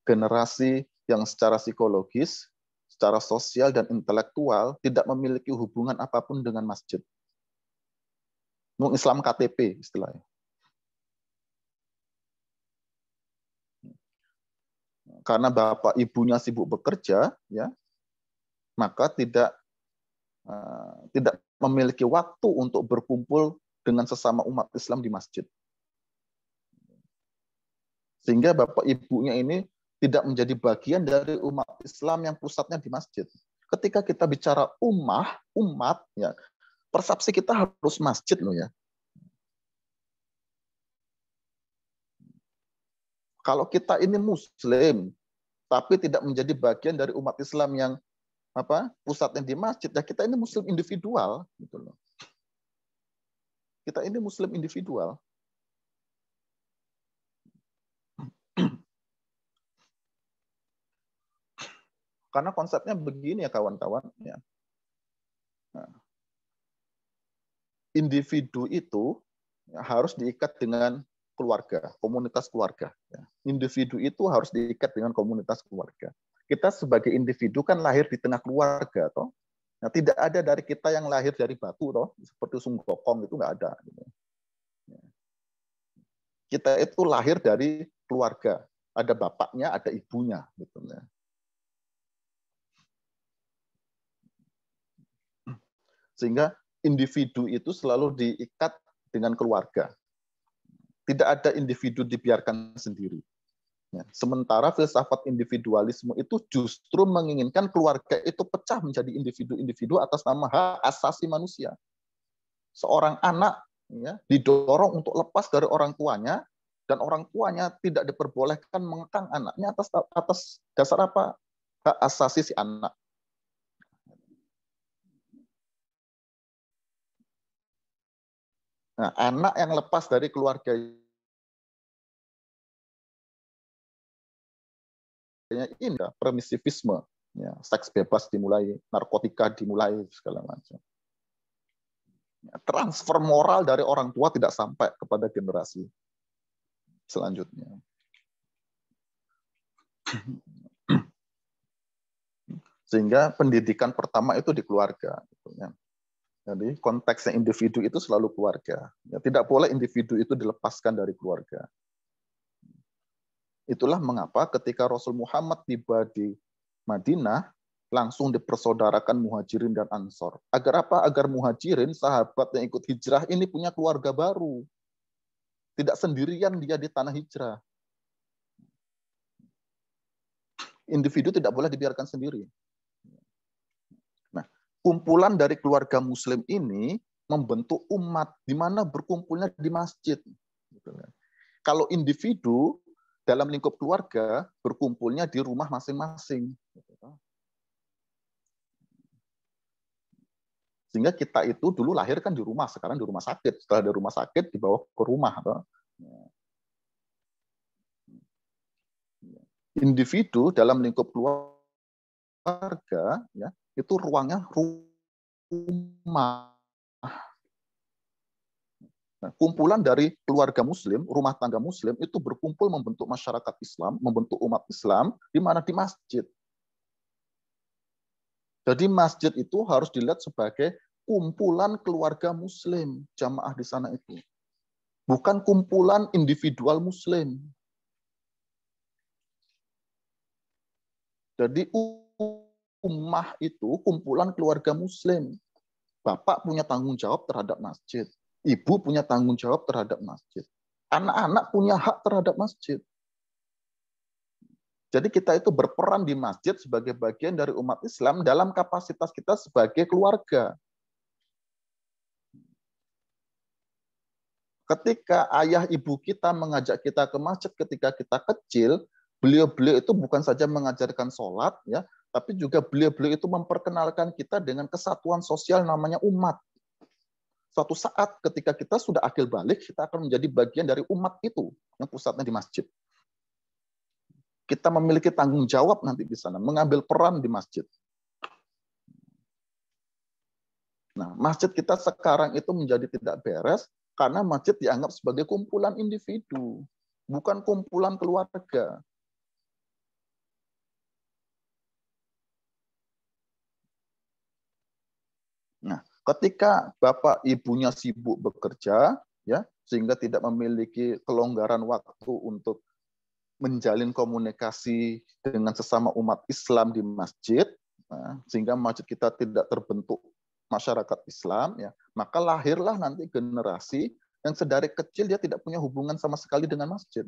Generasi yang secara psikologis, secara sosial dan intelektual tidak memiliki hubungan apapun dengan masjid. Islam KTP istilahnya. Karena bapak ibunya sibuk bekerja, ya, maka tidak memiliki waktu untuk berkumpul dengan sesama umat Islam di masjid. Sehingga bapak ibunya ini tidak menjadi bagian dari umat Islam yang pusatnya di masjid. Ketika kita bicara umat, ya, persepsi kita harus masjid loh ya. Kalau kita ini Muslim, tapi tidak menjadi bagian dari umat Islam yang pusatnya di masjid, ya kita ini Muslim individual, gitu loh. Kita ini Muslim individual. Karena konsepnya begini ya kawan-kawan. Ya. Nah, individu itu harus diikat dengan keluarga, komunitas keluarga. Individu itu harus diikat dengan komunitas keluarga. Kita sebagai individu kan lahir di tengah keluarga, toh. Nah, tidak ada dari kita yang lahir dari batu, toh, seperti Sung Gokong itu nggak ada. Kita itu lahir dari keluarga, ada bapaknya, ada ibunya, gitu. Sehingga individu itu selalu diikat dengan keluarga. Tidak ada individu dibiarkan sendiri. Sementara filsafat individualisme itu justru menginginkan keluarga itu pecah menjadi individu-individu atas nama hak asasi manusia. Seorang anak ya, didorong untuk lepas dari orang tuanya, dan orang tuanya tidak diperbolehkan mengekang anaknya atas dasar apa? Hak asasi si anak. Nah, anak yang lepas dari keluarga ini permisivisme, ya, seks bebas dimulai, narkotika dimulai, segala macam. Transfer moral dari orang tua tidak sampai kepada generasi selanjutnya. Sehingga pendidikan pertama itu di keluarga. Jadi konteksnya individu itu selalu keluarga. Ya, tidak boleh individu itu dilepaskan dari keluarga. Itulah mengapa ketika Rasul Muhammad tiba di Madinah, langsung dipersaudarakan Muhajirin dan Ansor. Agar apa? Agar Muhajirin, sahabat yang ikut hijrah, ini punya keluarga baru. Tidak sendirian dia di tanah hijrah. Individu tidak boleh dibiarkan sendiri. Nah, kumpulan dari keluarga Muslim ini membentuk umat, di mana berkumpulnya di masjid. Kalau individu dalam lingkup keluarga berkumpulnya di rumah masing-masing. Sehingga kita itu dulu lahir kan di rumah, sekarang di rumah sakit. Setelah dari rumah sakit dibawa ke rumah. Individu dalam lingkup keluarga ya, itu ruangnya rumah. Nah, kumpulan dari keluarga Muslim, rumah tangga Muslim itu berkumpul membentuk masyarakat Islam, membentuk umat Islam, di mana di masjid. Jadi masjid itu harus dilihat sebagai kumpulan keluarga Muslim, jamaah di sana itu. Bukan kumpulan individual Muslim. Jadi ummah itu kumpulan keluarga Muslim. Bapak punya tanggung jawab terhadap masjid. Ibu punya tanggung jawab terhadap masjid. Anak-anak punya hak terhadap masjid. Jadi kita itu berperan di masjid sebagai bagian dari umat Islam dalam kapasitas kita sebagai keluarga. Ketika ayah ibu kita mengajak kita ke masjid ketika kita kecil, Beliau-beliau itu bukan saja mengajarkan sholat, ya, tapi juga beliau-beliau itu memperkenalkan kita dengan kesatuan sosial namanya umat. Suatu saat ketika kita sudah akil balik, kita akan menjadi bagian dari umat itu yang pusatnya di masjid. Kita memiliki tanggung jawab nanti di sana, mengambil peran di masjid. Nah, masjid kita sekarang itu menjadi tidak beres karena masjid dianggap sebagai kumpulan individu, bukan kumpulan keluarga. Nah, ketika bapak ibunya sibuk bekerja, ya, sehingga tidak memiliki kelonggaran waktu untuk menjalin komunikasi dengan sesama umat Islam di masjid, nah, sehingga masjid kita tidak terbentuk masyarakat Islam, ya, maka lahirlah nanti generasi yang sedari kecil dia tidak punya hubungan sama sekali dengan masjid.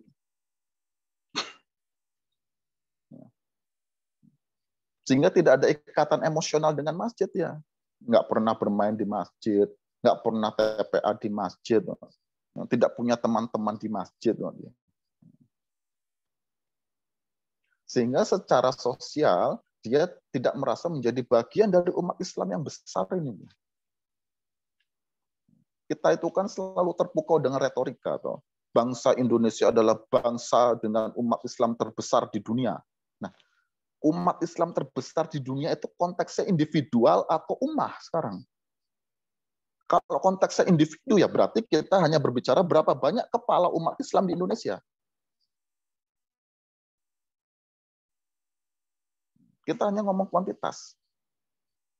Sehingga tidak ada ikatan emosional dengan masjid, ya. Nggak pernah bermain di masjid, nggak pernah TPA di masjid, tidak punya teman-teman di masjid. Sehingga secara sosial dia tidak merasa menjadi bagian dari umat Islam yang besar ini. Kita itu kan selalu terpukau dengan retorika, toh. Bangsa Indonesia adalah bangsa dengan umat Islam terbesar di dunia. Nah, umat Islam terbesar di dunia itu konteksnya individual atau ummah sekarang. Kalau konteksnya individu, ya berarti kita hanya berbicara berapa banyak kepala umat Islam di Indonesia. Kita hanya ngomong kuantitas.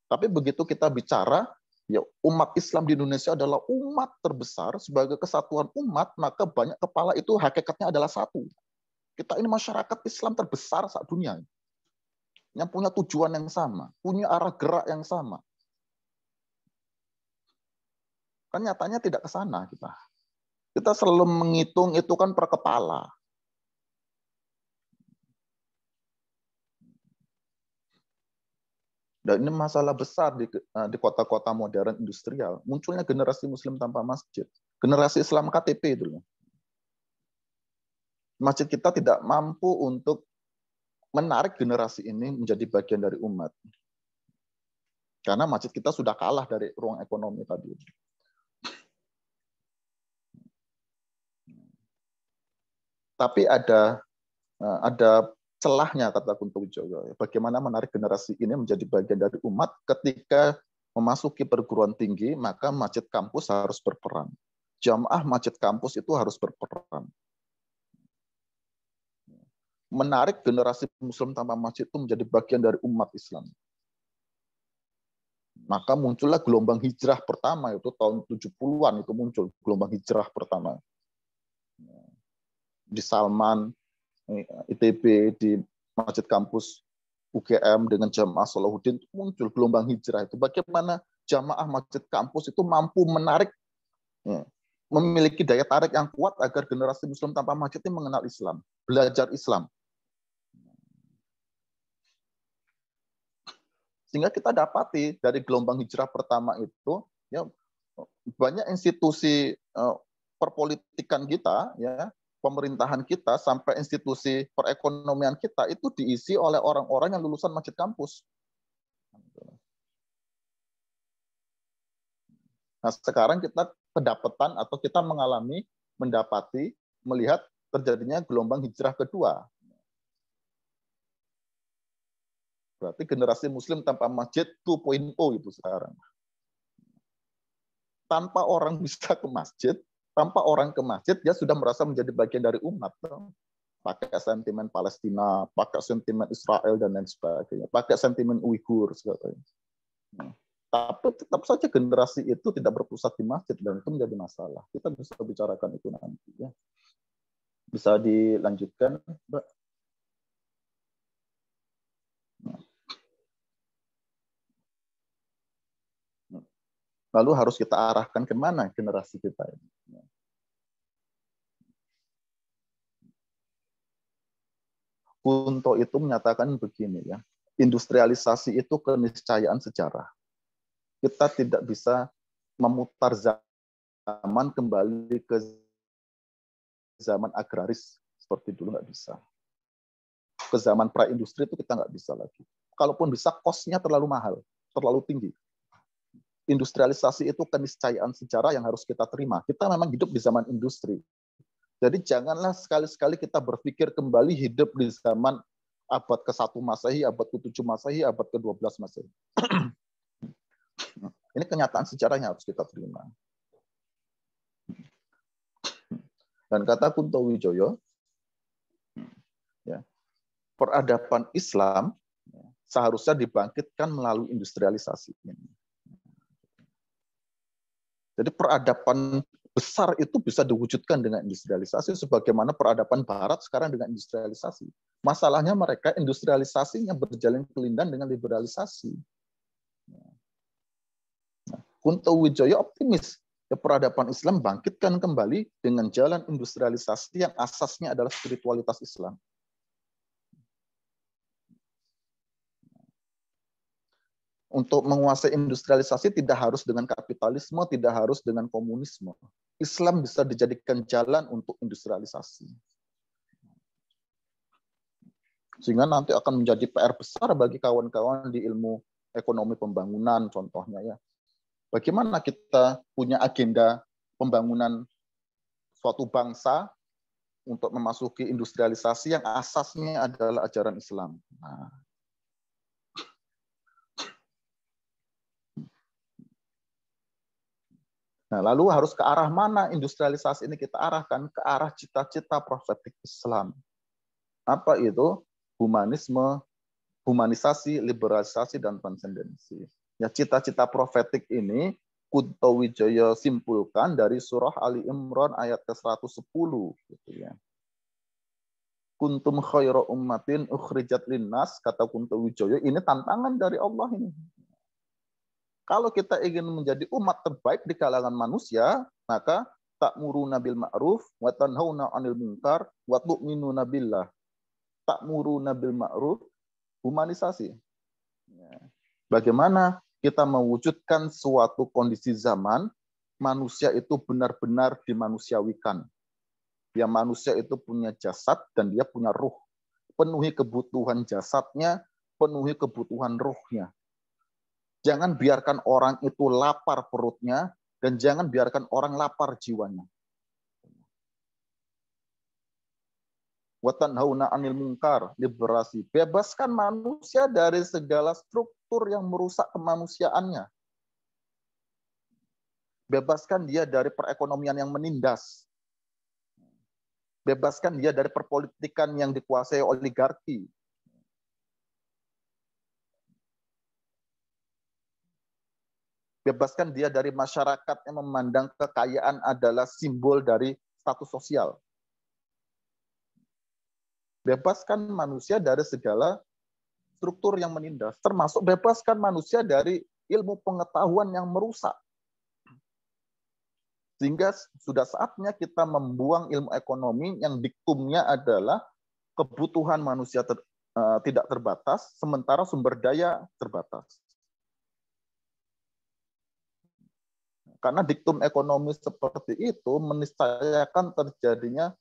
Tapi begitu kita bicara, ya umat Islam di Indonesia adalah umat terbesar, sebagai kesatuan umat, maka banyak kepala itu hakikatnya adalah satu. Kita ini masyarakat Islam terbesar saat dunia. Yang punya tujuan yang sama, punya arah gerak yang sama. Kan nyatanya tidak ke sana kita. Kita selalu menghitung itu kan per kepala. Dan ini masalah besar di kota-kota modern industrial. Munculnya generasi Muslim tanpa masjid. Generasi Islam KTP itu. Masjid kita tidak mampu untuk menarik generasi ini menjadi bagian dari umat. Karena masjid kita sudah kalah dari ruang ekonomi tadi. Tapi ada celahnya, kata Kunto Wijoyo. Bagaimana menarik generasi ini menjadi bagian dari umat ketika memasuki perguruan tinggi, maka masjid kampus harus berperan. Jamaah masjid kampus itu harus berperan. Menarik generasi Muslim tanpa masjid itu menjadi bagian dari umat Islam. Maka muncullah gelombang hijrah pertama, itu tahun 70-an itu muncul gelombang hijrah pertama. Di Salman, ITB, di masjid kampus UGM dengan jamaah Salahuddin muncul gelombang hijrah itu. Bagaimana jamaah masjid kampus itu mampu menarik, memiliki daya tarik yang kuat agar generasi Muslim tanpa masjid ini mengenal Islam, belajar Islam. Sehingga kita dapati dari gelombang hijrah pertama itu, ya, banyak institusi perpolitikan kita, ya, pemerintahan kita sampai institusi perekonomian kita itu diisi oleh orang-orang yang lulusan masjid kampus. Nah, sekarang kita kedapatan atau kita melihat terjadinya gelombang hijrah kedua. Berarti generasi Muslim tanpa masjid 2.0 itu sekarang. Tanpa orang bisa ke masjid, tanpa orang ke masjid, dia sudah merasa menjadi bagian dari umat. Pakai sentimen Palestina, pakai sentimen Israel, dan lain sebagainya. Pakai sentimen Uighur, sebagainya. Tapi tetap saja generasi itu tidak berpusat di masjid, dan itu menjadi masalah. Kita bisa bicarakan itu nanti. Ya. Bisa dilanjutkan, Mbak? Lalu harus kita arahkan kemana generasi kita ini. Kunto itu menyatakan begini, ya, industrialisasi itu keniscayaan sejarah. Kita tidak bisa memutar zaman kembali ke zaman agraris seperti dulu, nggak bisa. ke zaman pra-industri itu kita nggak bisa lagi. Kalaupun bisa, cost-nya terlalu mahal, terlalu tinggi. Industrialisasi itu keniscayaan sejarah yang harus kita terima. Kita memang hidup di zaman industri. Jadi janganlah sekali-sekali kita berpikir kembali hidup di zaman abad ke-1 Masehi, abad ke-7 Masehi, abad ke-12 Masehi. Ini kenyataan sejarah yang harus kita terima. Dan kata Kunto Wijoyo, ya, peradaban Islam seharusnya dibangkitkan melalui industrialisasi. Jadi peradaban besar itu bisa diwujudkan dengan industrialisasi, sebagaimana peradaban Barat sekarang dengan industrialisasi. Masalahnya mereka industrialisasinya berjalan kelindan dengan liberalisasi. Kunto Wijoyo optimis, ya, peradaban Islam bangkitkan kembali dengan jalan industrialisasi yang asasnya adalah spiritualitas Islam. Untuk menguasai industrialisasi tidak harus dengan kapitalisme, tidak harus dengan komunisme. Islam bisa dijadikan jalan untuk industrialisasi. Sehingga nanti akan menjadi PR besar bagi kawan-kawan di ilmu ekonomi pembangunan, contohnya ya. Bagaimana kita punya agenda pembangunan suatu bangsa untuk memasuki industrialisasi yang asasnya adalah ajaran Islam. Nah, lalu harus ke arah mana industrialisasi ini kita arahkan? Ke arah cita-cita profetik Islam. Apa itu? Humanisme, humanisasi, liberalisasi, dan transendensi. Ya, cita-cita profetik ini Kunto Wijoyo simpulkan dari surah Ali Imran ayat ke-110. Gitu ya. Kuntum khairu ummatin ukhrijat linnas, kata Kunto Wijoyo, ini tantangan dari Allah ini. Kalau kita ingin menjadi umat terbaik di kalangan manusia, maka ta'muruna bil ma'ruf wa tanhauna 'anil munkar wa tu'minuna billah. Ta'muruna bil ma'ruf, humanisasi. Bagaimana kita mewujudkan suatu kondisi zaman manusia itu benar-benar dimanusiawikan. Ya, manusia itu punya jasad dan dia punya ruh. Penuhi kebutuhan jasadnya, penuhi kebutuhan ruhnya. Jangan biarkan orang itu lapar perutnya, dan jangan biarkan orang lapar jiwanya. Wa tanhauna 'anil munkar, liberasi. Bebaskan manusia dari segala struktur yang merusak kemanusiaannya. Bebaskan dia dari perekonomian yang menindas. Bebaskan dia dari perpolitikan yang dikuasai oligarki. Bebaskan dia dari masyarakat yang memandang kekayaan adalah simbol dari status sosial. Bebaskan manusia dari segala struktur yang menindas, termasuk bebaskan manusia dari ilmu pengetahuan yang merusak. Sehingga sudah saatnya kita membuang ilmu ekonomi yang diktumnya adalah kebutuhan manusia tidak terbatas, sementara sumber daya terbatas. Karena diktum ekonomi seperti itu meniscayakan terjadinya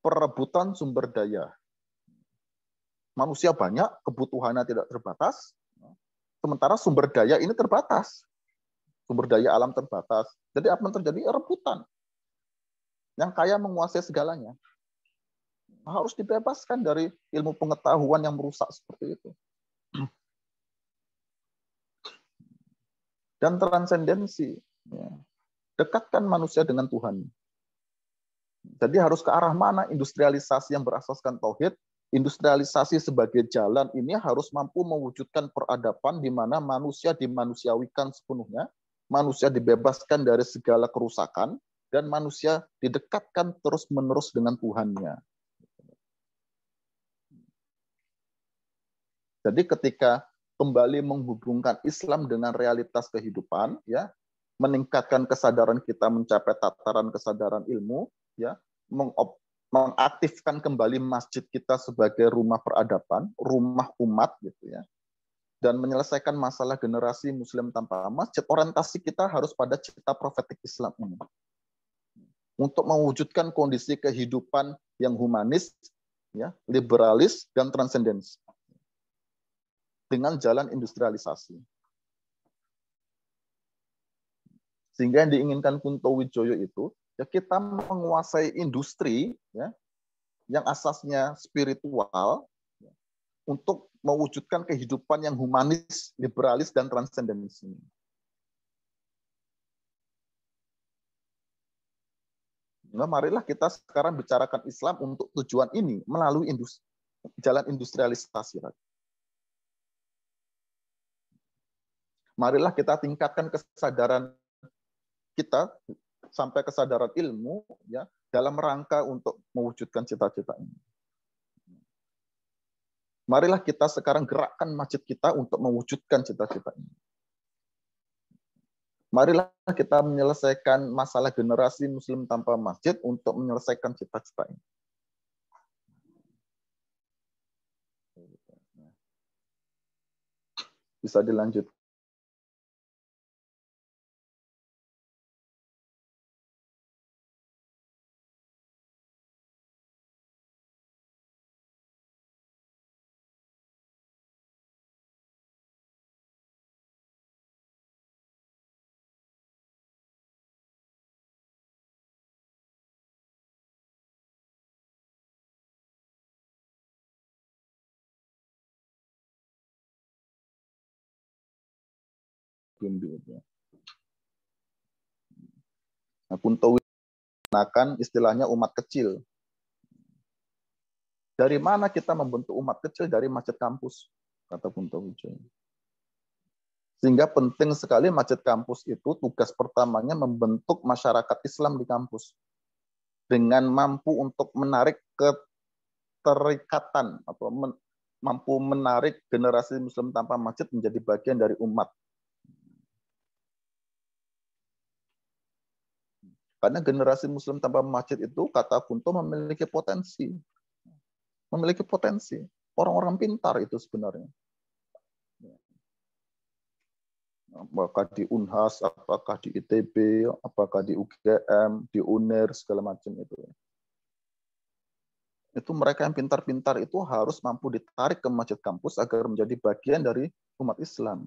perebutan sumber daya. Manusia banyak, kebutuhannya tidak terbatas, sementara sumber daya ini terbatas. Sumber daya alam terbatas. Jadi apa yang terjadi? Rebutan. Yang kaya menguasai segalanya. Harus dibebaskan dari ilmu pengetahuan yang merusak seperti itu. Dan transendensi. Dekatkan manusia dengan Tuhan. Jadi harus ke arah mana industrialisasi yang berasaskan tauhid? Industrialisasi sebagai jalan ini harus mampu mewujudkan peradaban di mana manusia dimanusiawikan sepenuhnya, manusia dibebaskan dari segala kerusakan, dan manusia didekatkan terus-menerus dengan Tuhannya. Jadi ketika kembali menghubungkan Islam dengan realitas kehidupan, ya, meningkatkan kesadaran kita mencapai tataran kesadaran ilmu, ya, mengaktifkan kembali masjid kita sebagai rumah peradaban, rumah umat, gitu ya, dan menyelesaikan masalah generasi Muslim tanpa masjid. Orientasi kita harus pada cita profetik Islam ini, untuk mewujudkan kondisi kehidupan yang humanis, ya, liberalis dan transendens dengan jalan industrialisasi. Sehingga yang diinginkan Kunto Wijoyo itu ya kita menguasai industri ya yang asasnya spiritual ya, untuk mewujudkan kehidupan yang humanis, liberalis dan transendens ini. Nah, marilah kita sekarang bicarakan Islam untuk tujuan ini melalui jalan industrialisasi. Marilah kita tingkatkan kesadaran kita sampai kesadaran ilmu ya dalam rangka untuk mewujudkan cita-cita ini. Marilah kita sekarang gerakkan masjid kita untuk mewujudkan cita-cita ini. Marilah kita menyelesaikan masalah generasi muslim tanpa masjid untuk menyelesaikan cita-cita ini. Bisa dilanjut. Nah, Kunto menggunakan istilahnya umat kecil. Dari mana kita membentuk umat kecil? Dari masjid kampus, kata Kunto Wijoyo. Sehingga penting sekali masjid kampus itu tugas pertamanya membentuk masyarakat Islam di kampus dengan mampu untuk menarik keterikatan atau mampu menarik generasi Muslim tanpa masjid menjadi bagian dari umat. Karena generasi Muslim tanpa masjid itu, kata Kunto, memiliki potensi. Memiliki potensi. Orang-orang pintar itu sebenarnya. Apakah di Unhas, apakah di ITB, apakah di UGM, di UNER, segala macam itu. Itu mereka yang pintar-pintar itu harus mampu ditarik ke masjid kampus agar menjadi bagian dari umat Islam.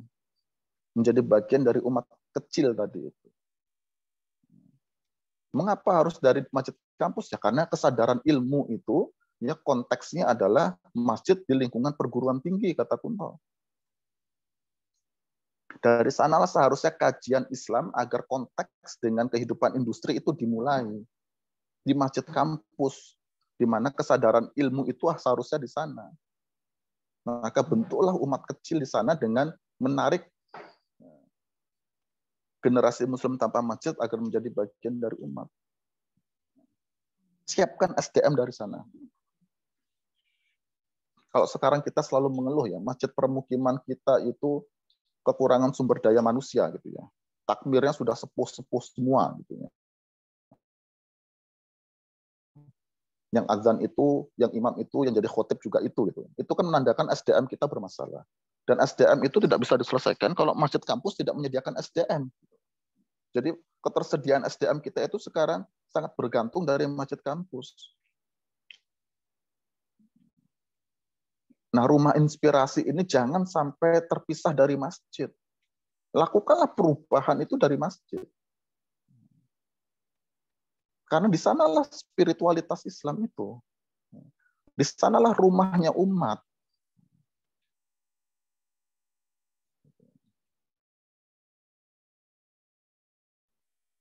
Menjadi bagian dari umat kecil tadi itu. Mengapa harus dari masjid kampus? Ya karena kesadaran ilmu itu ya konteksnya adalah masjid di lingkungan perguruan tinggi, kata Kunto. Dari sanalah seharusnya kajian Islam agar konteks dengan kehidupan industri itu dimulai di masjid kampus, di mana kesadaran ilmu itu seharusnya di sana. Maka bentuklah umat kecil di sana dengan menarik generasi Muslim tanpa masjid agar menjadi bagian dari umat. Siapkan SDM dari sana. Kalau sekarang kita selalu mengeluh ya, masjid permukiman kita itu kekurangan sumber daya manusia gitu ya. Takmirnya sudah sepuh-sepuh semua gitu ya. Yang azan itu, yang imam itu, yang jadi khotib juga itu gitu. Itu kan menandakan SDM kita bermasalah. Dan SDM itu tidak bisa diselesaikan kalau masjid kampus tidak menyediakan SDM. Jadi ketersediaan SDM kita itu sekarang sangat bergantung dari masjid kampus. Nah, rumah inspirasi ini jangan sampai terpisah dari masjid. Lakukanlah perubahan itu dari masjid. Karena di sanalah spiritualitas Islam itu. Di sanalah rumahnya umat.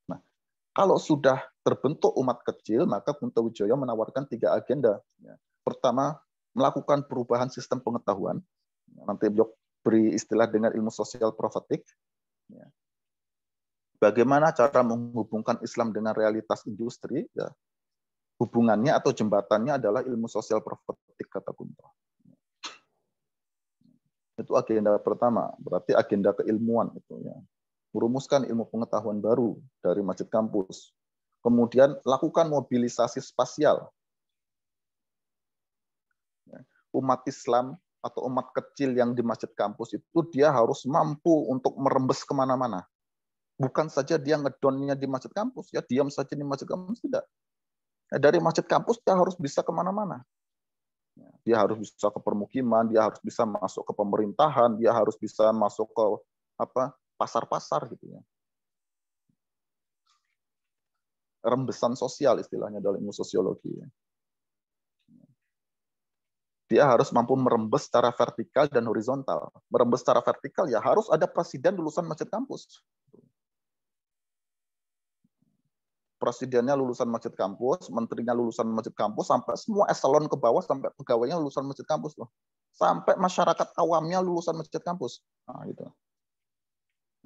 Nah, kalau sudah terbentuk umat kecil, maka Kunto Wijoyo menawarkan 3 agenda. Pertama, melakukan perubahan sistem pengetahuan. Nanti beliau beri istilah dengan ilmu sosial profetik. Bagaimana cara menghubungkan Islam dengan realitas industri? Ya. Hubungannya atau jembatannya adalah ilmu sosial profetik, kata Kunto. Itu agenda pertama, berarti agenda keilmuan itu ya. Merumuskan ilmu pengetahuan baru dari masjid kampus. Kemudian lakukan mobilisasi spasial. Umat Islam atau umat kecil yang di masjid kampus itu dia harus mampu untuk merembes kemana-mana. Bukan saja dia ngedonnya di masjid kampus, ya diam saja di masjid kampus, tidak. Dari masjid kampus dia harus bisa kemana-mana. Dia harus bisa ke permukiman, dia harus bisa masuk ke pemerintahan, dia harus bisa masuk ke pasar-pasar gitu ya. Rembesan sosial istilahnya dalam ilmu sosiologi. Dia harus mampu merembes secara vertikal dan horizontal. Merembes secara vertikal ya harus ada presiden lulusan masjid kampus. Presidennya lulusan masjid kampus, menterinya lulusan masjid kampus, sampai semua eselon ke bawah, sampai pegawainya lulusan masjid kampus loh. Sampai masyarakat awamnya lulusan masjid kampus. Nah, gitu.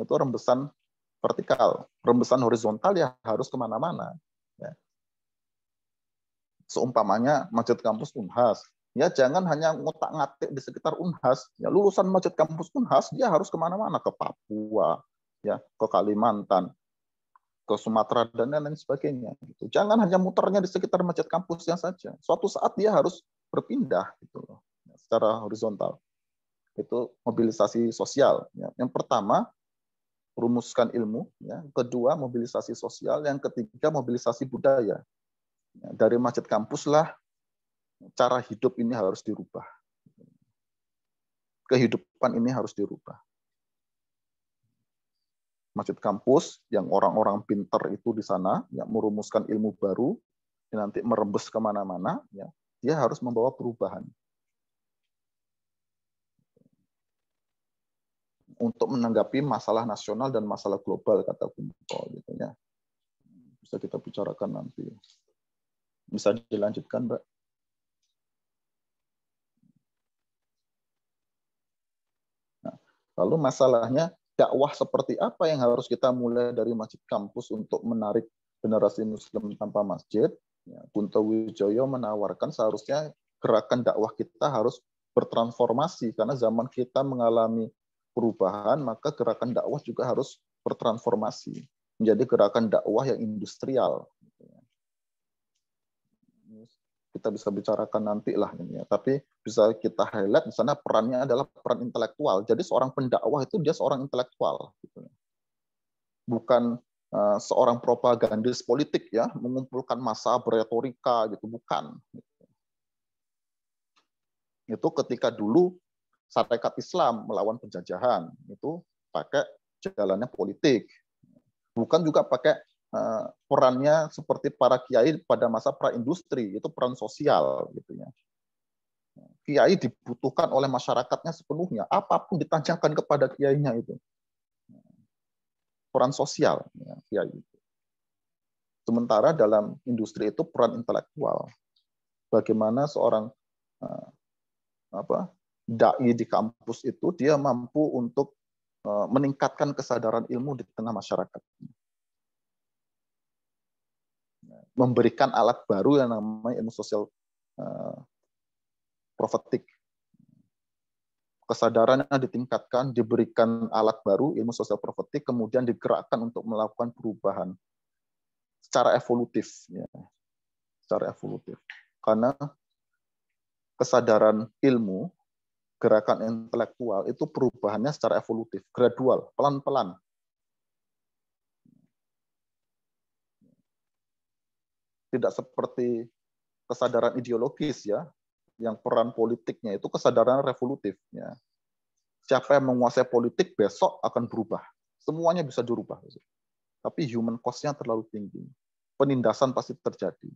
Itu rembesan vertikal. Rembesan horizontal ya harus kemana-mana. Ya. Seumpamanya masjid kampus Unhas. Ya jangan hanya ngotak-ngatik di sekitar Unhas. Ya lulusan masjid kampus Unhas dia harus kemana-mana, ke Papua, ya ke Kalimantan, ke Sumatera dan lain sebagainya. Gitu. Jangan hanya muternya di sekitar masjid kampusnya saja. Suatu saat dia harus berpindah gitu loh, secara horizontal. Itu mobilisasi sosial. Ya. Yang pertama rumuskan ilmu, ya. Kedua mobilisasi sosial, yang ketiga mobilisasi budaya. Ya, dari masjid kampus lah cara hidup ini harus dirubah. Kehidupan ini harus dirubah. Masjid kampus yang orang-orang pintar itu di sana, yang merumuskan ilmu baru, yang nanti merembes kemana-mana, ya, dia harus membawa perubahan. Untuk menanggapi masalah nasional dan masalah global, kata Kumpo. Gitu, ya. Bisa kita bicarakan nanti. Bisa dilanjutkan, Mbak. Nah, lalu masalahnya, dakwah seperti apa yang harus kita mulai dari masjid kampus untuk menarik generasi Muslim tanpa masjid? Ya, Kunto Wijoyo menawarkan seharusnya gerakan dakwah kita harus bertransformasi, karena zaman kita mengalami perubahan, maka gerakan dakwah juga harus bertransformasi menjadi gerakan dakwah yang industrial. Kita bisa bicarakan nanti lah ini ya. Tapi bisa kita highlight di sana perannya adalah peran intelektual. Jadi seorang pendakwah itu dia seorang intelektual, gitu. Bukan seorang propagandis politik ya, mengumpulkan massa beretorika gitu, bukan. Itu ketika dulu Sarekat Islam melawan penjajahan itu pakai jalannya politik, bukan juga pakai perannya seperti para kiai pada masa praindustri, itu peran sosial gitu ya. Kiai dibutuhkan oleh masyarakatnya sepenuhnya, apapun ditanyakan kepada kiainya itu. Peran sosial ya, kiai itu. Sementara dalam industri itu peran intelektual. Bagaimana seorang dai di kampus itu dia mampu untuk meningkatkan kesadaran ilmu di tengah masyarakat. Memberikan alat baru yang namanya ilmu sosial profetik. Kesadarannya ditingkatkan, diberikan alat baru, ilmu sosial profetik, kemudian digerakkan untuk melakukan perubahan secara evolutif. Ya. Secara evolutif. Karena kesadaran ilmu, gerakan intelektual, itu perubahannya secara evolutif, gradual, pelan-pelan. Tidak seperti kesadaran ideologis ya, yang peran politiknya itu kesadaran revolutif. Ya. Siapa yang menguasai politik besok akan berubah. Semuanya bisa dirubah. Tapi human cost-nya terlalu tinggi. Penindasan pasti terjadi.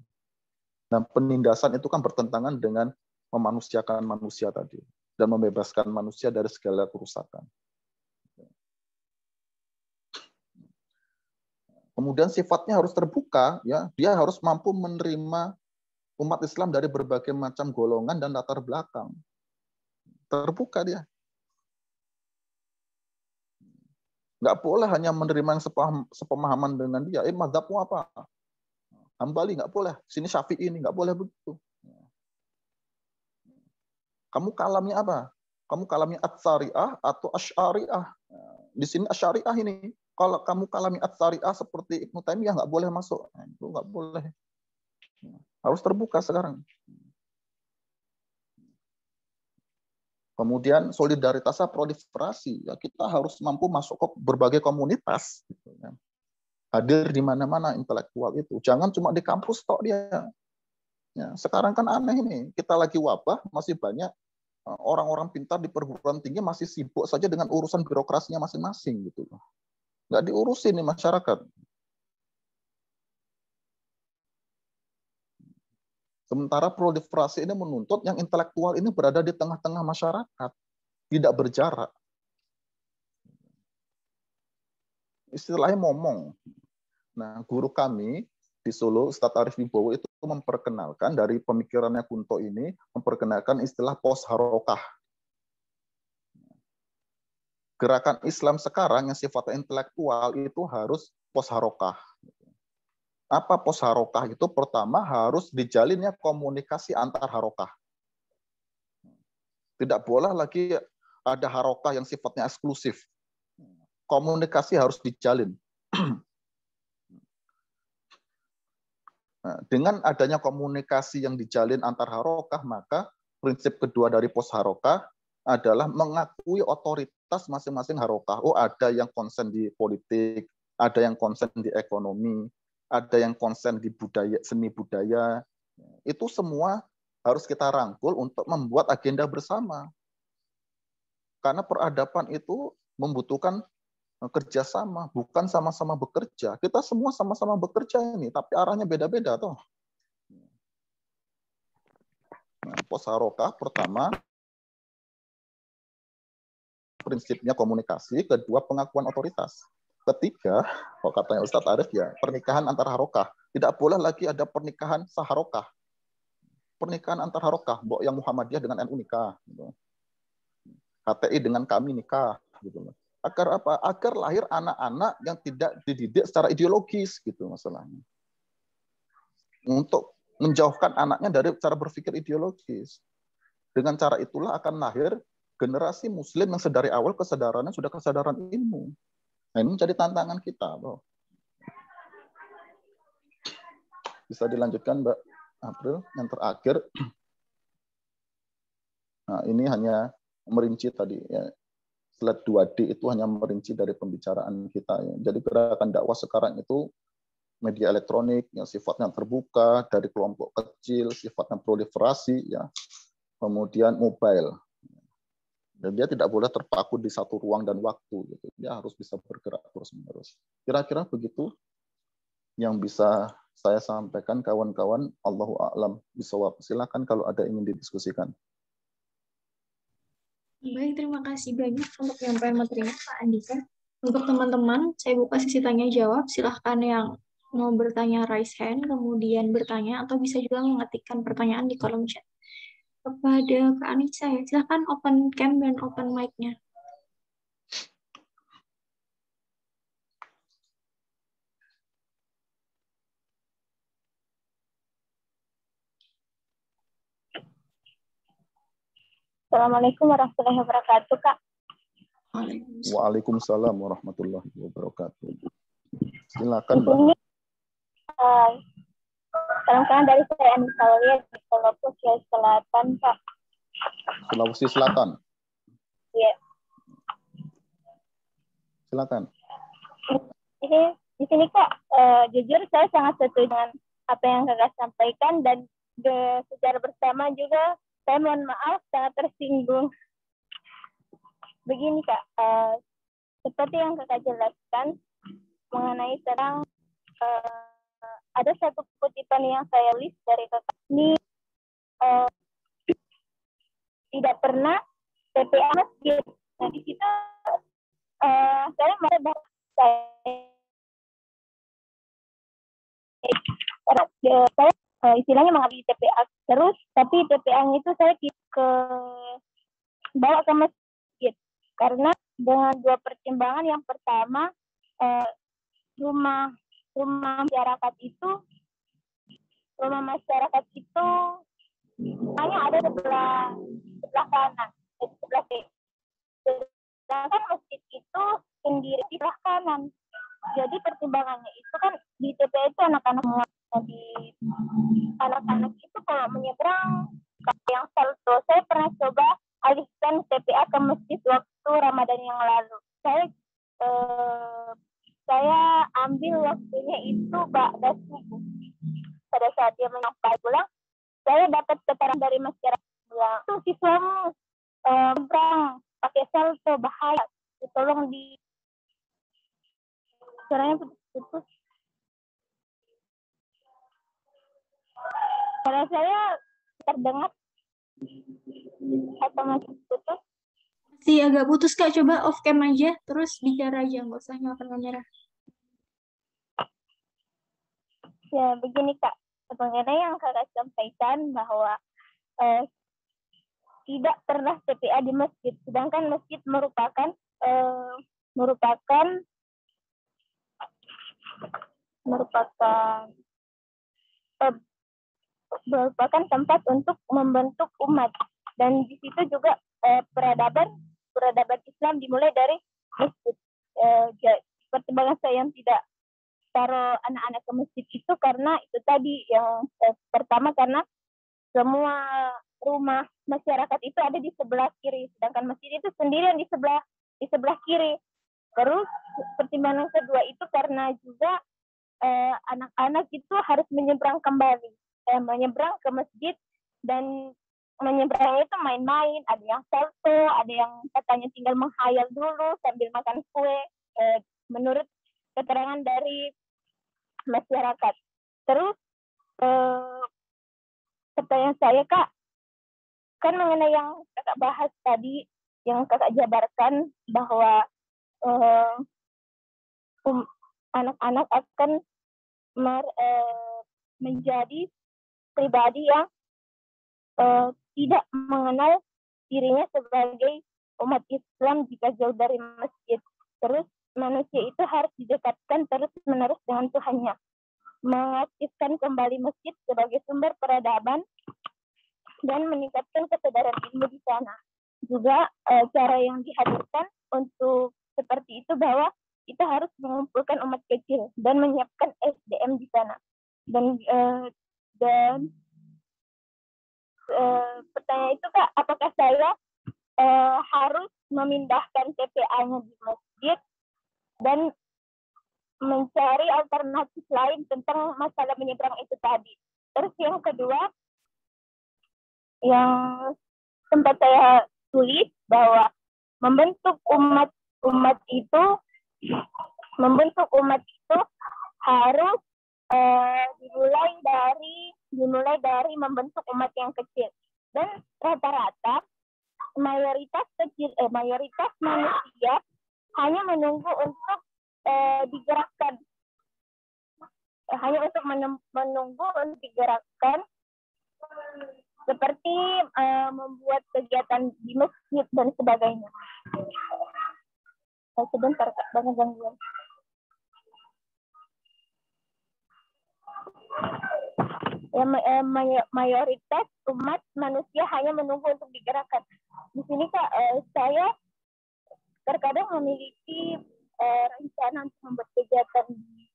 Dan penindasan itu kan bertentangan dengan memanusiakan manusia tadi. Dan membebaskan manusia dari segala kerusakan. Kemudian sifatnya harus terbuka, ya, dia harus mampu menerima umat Islam dari berbagai macam golongan dan latar belakang. Terbuka dia. Nggak boleh hanya menerima yang sepemahaman dengan dia. Mazhabmu apa? Hambali nggak boleh. Sini Syafi'i ini nggak boleh begitu. Kamu kalamnya apa? Kamu kalamnya At-Syariah atau Asy'ariyah? Di sini Asy'ariyah ini. Kalau kamu kalami At-Syariah seperti Ibnu Taimiyah nggak boleh masuk. Itu nggak boleh. Harus terbuka sekarang. Kemudian solidaritasnya proliferasi. Ya, kita harus mampu masuk ke berbagai komunitas. Gitu, ya. Hadir di mana-mana intelektual itu. Jangan cuma di kampus tok dia. Ya, sekarang kan aneh ini, kita lagi wabah, masih banyak orang-orang pintar di perguruan tinggi masih sibuk saja dengan urusan birokrasinya masing-masing gitu loh. Nggak diurusin nih masyarakat. Sementara proliferasi ini menuntut yang intelektual ini berada di tengah-tengah masyarakat, tidak berjarak. Istilahnya momong. Nah, guru kami di Solo, Ustadz Arif Wibowo itu memperkenalkan dari pemikirannya Kunto ini, memperkenalkan istilah pos harokah. Gerakan Islam sekarang yang sifatnya intelektual itu harus pos harokah. Apa pos harokah itu? Pertama harus dijalinnya komunikasi antar harokah. Tidak boleh lagi ada harokah yang sifatnya eksklusif. Komunikasi harus dijalin. Nah, dengan adanya komunikasi yang dijalin antar harokah, maka prinsip kedua dari pos harokah adalah mengakui otoritas masing-masing harokah. Oh, ada yang konsen di politik, ada yang konsen di ekonomi, ada yang konsen di budaya, seni budaya. Itu semua harus kita rangkul untuk membuat agenda bersama. Karena peradaban itu membutuhkan kerjasama, bukan sama-sama bekerja. Kita semua sama-sama bekerja ini, tapi arahnya beda-beda toh. Nah, pos harokah pertama prinsipnya komunikasi, kedua pengakuan otoritas. Ketiga, kalau katanya Ustadz Arif ya, pernikahan antar harokah. Tidak boleh lagi ada pernikahan saharokah. Pernikahan antar harokah, yang Muhammadiyah dengan NU nikah, gitu. HTI dengan kami nikah, gitu. Agar apa? Agar lahir anak-anak yang tidak dididik secara ideologis, gitu masalahnya. Untuk menjauhkan anaknya dari cara berpikir ideologis. Dengan cara itulah akan lahir generasi Muslim yang sedari awal kesadarannya sudah kesadaran ilmu. Nah, ini menjadi tantangan kita, bro. Bisa dilanjutkan, Mbak April, yang terakhir. Nah, ini hanya merinci tadi ya. Slide 2D itu hanya merinci dari pembicaraan kita. Ya. Jadi gerakan dakwah sekarang itu media elektronik yang sifatnya terbuka dari kelompok kecil, sifatnya proliferasi, ya. Kemudian mobile. Dan dia tidak boleh terpaku di satu ruang dan waktu. Gitu. Dia harus bisa bergerak terus-menerus. Kira-kira begitu yang bisa saya sampaikan, kawan-kawan. Allahu a'lam bishawab. Silakan kalau ada ingin didiskusikan. Baik, terima kasih banyak untuk penyampaian materinya, Pak Andika. Untuk teman-teman, saya buka sesi tanya jawab. Silahkan yang mau bertanya raise hand, kemudian bertanya, atau bisa juga mengetikkan pertanyaan di kolom chat. Kepada Kak Anissa ya, silahkan open cam dan open mic-nya. Assalamualaikum warahmatullahi wabarakatuh, Kak. Waalaikumsalam warahmatullahi wabarakatuh. Silakan, Mbak. Salam dari saya Anissa Aulia di Sulawesi Selatan, Pak. Sulawesi Selatan. Iya. Silakan. Di sini Kak, jujur saya sangat setuju dengan apa yang Kakak sampaikan dan secara bersama juga saya mohon maaf sangat tersinggung. Begini Kak, seperti yang Kakak jelaskan mengenai sekarang ada satu kutipan yang saya tulis dari Kakak ini tidak pernah TPA masjid. Nah di situ saya merasa bahwa saya istilahnya mengambil TPA terus, tapi TPA-nya itu saya ke bawa ke masjid karena dengan dua pertimbangan. Yang pertama, rumah masyarakat itu hanya ada sebelah kanan, sebelah kiri. Sedangkan masjid itu sendiri di sebelah kanan. Jadi pertimbangannya itu kan di TPA itu anak-anak semua. Jadi anak-anak itu kalau menyeberang yang saldo, saya pernah coba alihkan TPA ke masjid waktu Ramadan yang lalu. Saya ambil waktunya itu ba'da subuh. Pada saat dia menyampaikan pulang, saya dapat keterangan dari masyarakat bilang, tuh siswamu berang pakai salto bahaya, tolong di suaranya putus. Suara saya terdengar atau masih putus? Masih agak putus Kak, coba off cam aja, terus bicara aja, nggak usah nyalakan kamera. Ya begini Kak, sebenarnya yang Kakak sampaikan bahwa tidak pernah TPA di masjid, sedangkan masjid merupakan tempat untuk membentuk umat, dan di situ juga peradaban Islam dimulai dari masjid. Pertimbangan saya yang tidak taruh anak-anak ke masjid itu karena itu tadi yang pertama, karena semua rumah masyarakat itu ada di sebelah kiri, sedangkan masjid itu sendirian di sebelah kiri. Terus pertimbangan kedua itu karena juga anak-anak itu harus menyeberang kembali, menyeberang ke masjid, dan menyeberang itu main-main, ada yang salto, ada yang katanya tinggal menghayal dulu sambil makan kue, menurut keterangan dari masyarakat. Terus pertanyaan saya Kak, kan mengenai yang Kakak bahas tadi, yang Kakak jabarkan bahwa anak-anak akan menjadi pribadi yang tidak mengenal dirinya sebagai umat Islam jika jauh dari masjid. Terus manusia itu harus didekatkan terus-menerus dengan Tuhannya, mengaktifkan kembali masjid sebagai sumber peradaban dan meningkatkan kesadaran ilmu di sana. Juga cara yang dihadirkan untuk seperti itu bahwa kita harus mengumpulkan umat kecil dan menyiapkan SDM di sana. Dan pertanyaan itu Kak, apakah saya harus memindahkan TPA-nya di masjid dan mencari alternatif lain tentang masalah menyeberang itu tadi. Terus yang kedua, yang sempat saya tulis bahwa membentuk umat itu harus dimulai dari membentuk umat yang kecil, dan rata-rata mayoritas manusia hanya menunggu untuk digerakkan, seperti membuat kegiatan di masjid dan sebagainya. Sebentar Kak, banyak gangguan. Mayoritas umat manusia hanya menunggu untuk digerakkan. Di sini Kak, saya terkadang memiliki rencana untuk membuat kegiatan di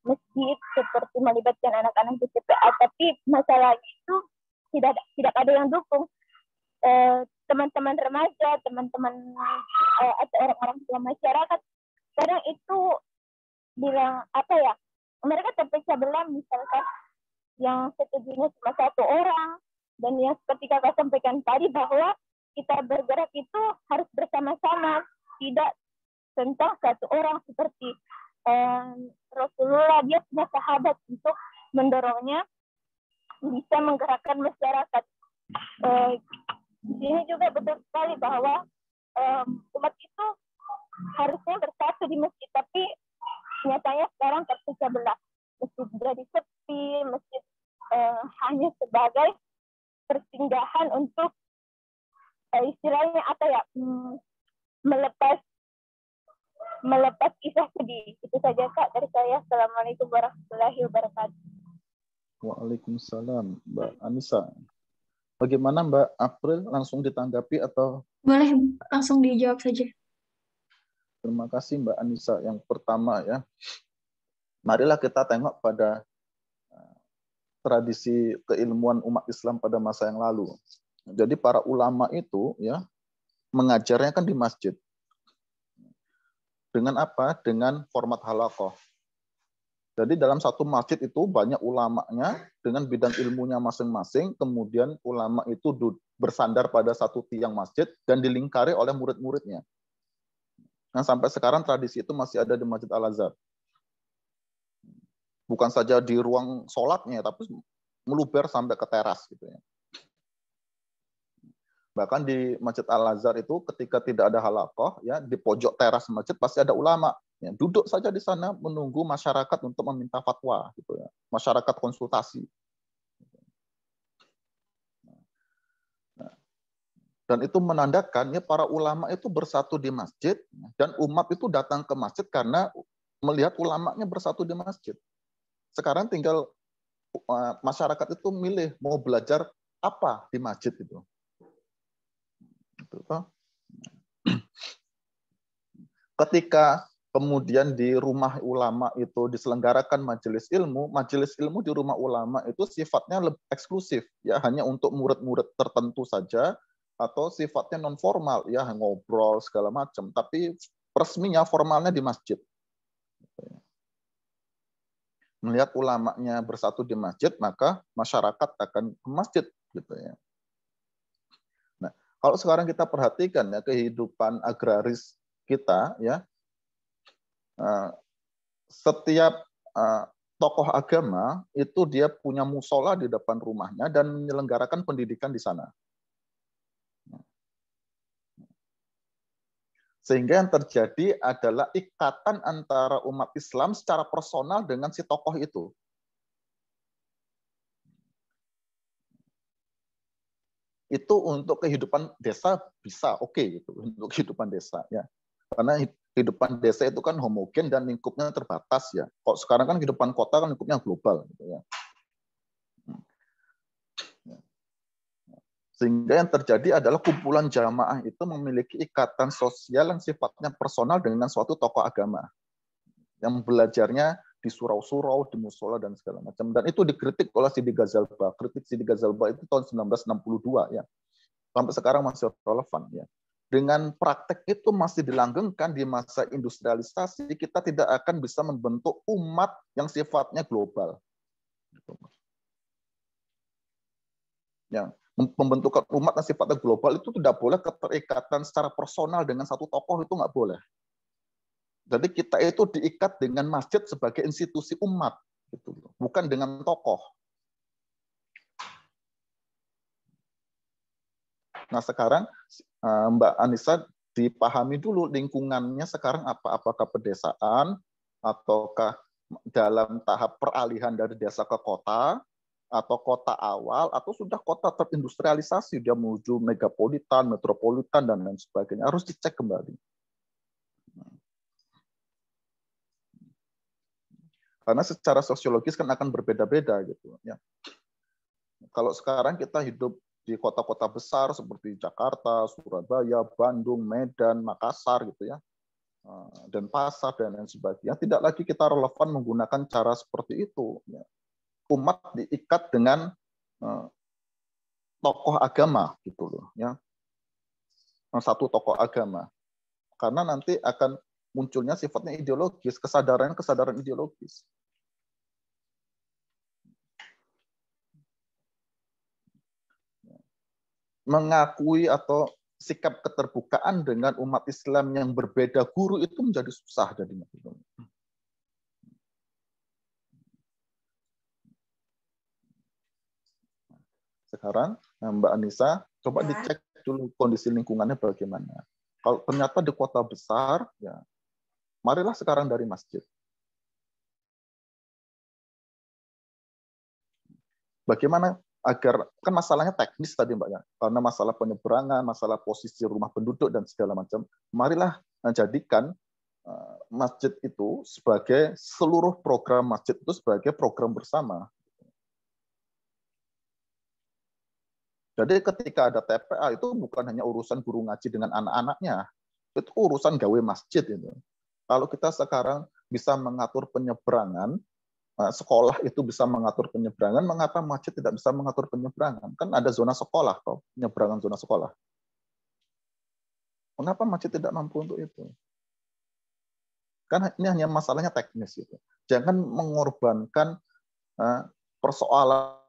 masjid seperti melibatkan anak-anak di TPA, tapi masalahnya itu tidak ada yang dukung. Teman-teman remaja, teman-teman atau orang-orang tua masyarakat kadang itu bilang mereka terpecah belah, misalkan yang setujunya cuma satu orang, dan yang seperti Kakak sampaikan tadi bahwa kita bergerak itu harus bersama-sama, tidak tentang satu orang, seperti Rasulullah, dia punya sahabat untuk mendorongnya bisa menggerakkan masyarakat. Di sini juga betul sekali bahwa umat itu harusnya bersatu di masjid, tapi nyatanya sekarang terpecah belah. Masjid jadi sepi, masjid hanya sebagai persinggahan untuk istilahnya melepas kisah sedih. Itu saja Kak dari saya. Assalamualaikum warahmatullahi wabarakatuh. Waalaikumsalam, Mbak Anissa. Bagaimana Mbak April, langsung ditanggapi atau? Boleh, langsung dijawab saja. Terima kasih Mbak Anissa. Yang pertama ya, marilah kita tengok pada tradisi keilmuan umat Islam pada masa yang lalu. Jadi para ulama itu ya mengajarnya kan di masjid. Dengan apa? Dengan format halaqah. Jadi dalam satu masjid itu banyak ulamanya dengan bidang ilmunya masing-masing, kemudian ulama itu bersandar pada satu tiang masjid dan dilingkari oleh murid-muridnya. Nah, sampai sekarang tradisi itu masih ada di Masjid Al-Azhar. Bukan saja di ruang sholatnya, tapi meluber sampai ke teras gitu ya. Bahkan di Masjid Al-Azhar itu ketika tidak ada halaqah, ya di pojok teras masjid pasti ada ulama. Ya, duduk saja di sana menunggu masyarakat untuk meminta fatwa, gitu ya. Masyarakat konsultasi. Dan itu menandakan ya para ulama itu bersatu di masjid dan umat itu datang ke masjid karena melihat ulamanya bersatu di masjid. Sekarang tinggal masyarakat itu milih mau belajar apa di masjid itu. Ketika kemudian di rumah ulama itu diselenggarakan majelis ilmu di rumah ulama itu sifatnya lebih eksklusif, ya hanya untuk murid-murid tertentu saja, atau sifatnya non formal, ya ngobrol segala macam. Tapi resminya formalnya di masjid. Melihat ulamanya bersatu di masjid, maka masyarakat akan ke masjid, gitu ya. Nah, kalau sekarang kita perhatikan ya kehidupan agraris kita, ya. Setiap tokoh agama itu dia punya musola di depan rumahnya dan menyelenggarakan pendidikan di sana. Sehingga yang terjadi adalah ikatan antara umat Islam secara personal dengan si tokoh itu. Itu untuk kehidupan desa bisa oke gitu, untuk kehidupan desa ya. Karena kehidupan desa itu kan homogen dan lingkupnya terbatas ya. Kok sekarang kan kehidupan kota kan lingkupnya global gitu ya. Sehingga yang terjadi adalah kumpulan jamaah itu memiliki ikatan sosial yang sifatnya personal dengan suatu tokoh agama. Yang belajarnya di surau-surau, di musola dan segala macam. Dan itu dikritik oleh Sidi Ghazalba. Kritik Sidi Ghazalba itu tahun 1962 ya. Sampai sekarang masih relevan ya. Dengan praktek itu masih dilanggengkan di masa industrialisasi, kita tidak akan bisa membentuk umat yang sifatnya global. Ya, pembentukan umat yang sifatnya global itu tidak boleh keterikatan secara personal dengan satu tokoh, itu nggak boleh. Jadi kita itu diikat dengan masjid sebagai institusi umat, gitu, bukan dengan tokoh. Nah sekarang Mbak Anissa dipahami dulu lingkungannya sekarang apa? Apakah pedesaan, ataukah dalam tahap peralihan dari desa ke kota, atau kota awal, atau sudah kota terindustrialisasi, dia menuju megapolitan, metropolitan, dan lain sebagainya. Harus dicek kembali. Karena secara sosiologis kan akan berbeda-beda gitu ya. Kalau sekarang kita hidup di kota-kota besar seperti Jakarta, Surabaya, Bandung, Medan, Makassar gitu ya, dan Pasar dan lain sebagainya, tidak lagi kita relevan menggunakan cara seperti itu. Ya. Umat diikat dengan tokoh agama gitu loh, ya, satu tokoh agama, karena nanti akan munculnya sifatnya ideologis, kesadaran ideologis. Mengakui atau sikap keterbukaan dengan umat Islam yang berbeda guru itu menjadi susah jadinya. Sekarang Mbak Anissa coba dicek dulu kondisi lingkungannya bagaimana. Kalau ternyata di kota besar, ya marilah sekarang dari masjid. Bagaimana agar, kan masalahnya teknis tadi Mbak ya, karena masalah penyeberangan, masalah posisi rumah penduduk dan segala macam. Marilah jadikan masjid itu sebagai, seluruh program masjid itu sebagai program bersama. Jadi ketika ada TPA itu bukan hanya urusan guru ngaji dengan anak-anaknya, itu urusan gawe masjid itu. Kalau kita sekarang bisa mengatur penyeberangan, sekolah itu bisa mengatur penyeberangan, mengapa masjid tidak bisa mengatur penyeberangan? Kan ada zona sekolah, kok, penyeberangan zona sekolah. Mengapa masjid tidak mampu untuk itu? Kan ini hanya masalahnya teknis. Gitu. Jangan mengorbankan persoalan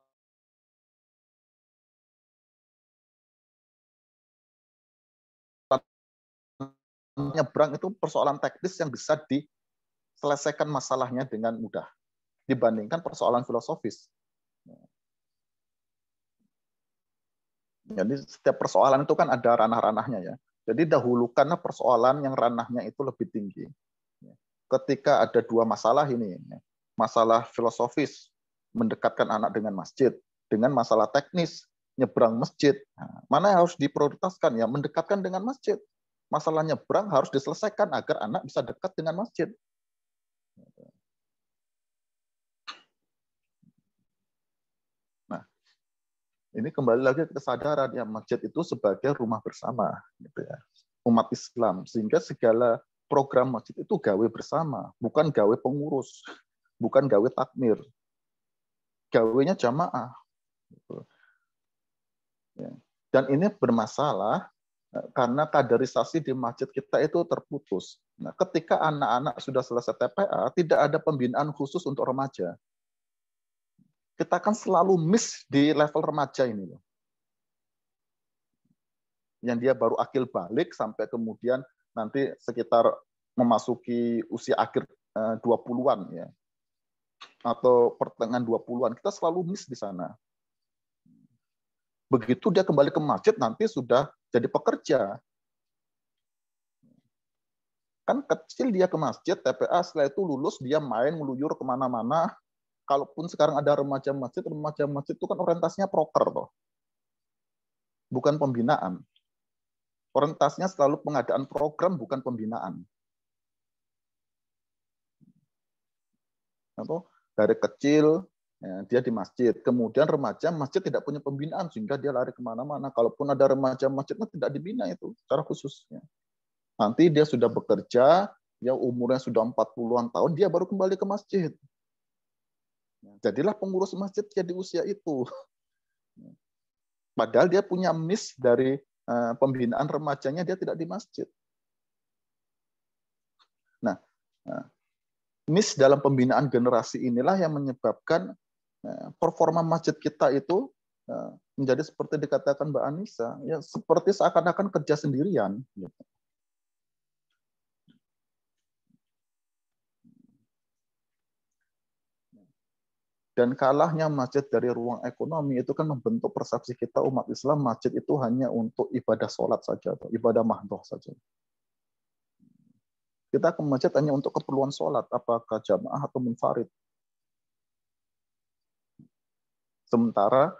nyebrang itu persoalan teknis yang bisa diselesaikan masalahnya dengan mudah dibandingkan persoalan filosofis. Jadi setiap persoalan itu kan ada ranah-ranahnya ya. Jadi dahulukanlah persoalan yang ranahnya itu lebih tinggi. Ketika ada dua masalah ini, masalah filosofis mendekatkan anak dengan masjid, dengan masalah teknis nyebrang masjid, mana yang harus diprioritaskan? Ya mendekatkan dengan masjid. Masalah nyebrang harus diselesaikan agar anak bisa dekat dengan masjid. Nah, ini kembali lagi ke kesadaran ya, masjid itu sebagai rumah bersama, gitu ya, umat Islam, sehingga segala program masjid itu gawe bersama, bukan gawe pengurus, bukan gawe takmir, gawenya jamaah. Gitu. Ya. Dan ini bermasalah karena kaderisasi di masjid kita itu terputus. Nah, ketika anak-anak sudah selesai TPA, tidak ada pembinaan khusus untuk remaja. Kita kan selalu miss di level remaja ini loh. Yang dia baru akil balik sampai kemudian nanti sekitar memasuki usia akhir 20-an ya. Atau pertengahan 20-an, kita selalu miss di sana. Begitu dia kembali ke masjid nanti sudah jadi pekerja. Kan kecil dia ke masjid, TPA, setelah itu lulus dia main ngeluyur kemana-mana. Kalaupun sekarang ada remaja masjid itu kan orientasinya proker toh. Bukan pembinaan. Orientasinya selalu pengadaan program, bukan pembinaan. Atau dari kecil ya, dia di masjid, kemudian remaja masjid tidak punya pembinaan sehingga dia lari kemana-mana. Kalaupun ada remaja masjidnya tidak dibina itu secara khusus. Ya. Nanti dia sudah bekerja, ya umurnya sudah 40-an tahun, dia baru kembali ke masjid. Jadilah pengurus masjid ya di usia itu. Padahal dia punya miss dari pembinaan remajanya, dia tidak di masjid. Nah, miss dalam pembinaan generasi inilah yang menyebabkan performa masjid kita itu menjadi seperti dikatakan Mbak Anissa, ya seperti seakan-akan kerja sendirian. Gitu. Dan kalahnya masjid dari ruang ekonomi itu kan membentuk persepsi kita umat Islam masjid itu hanya untuk ibadah sholat saja, atau ibadah mahdhah saja. Kita ke masjid hanya untuk keperluan sholat, apakah jamaah atau munfarid. Sementara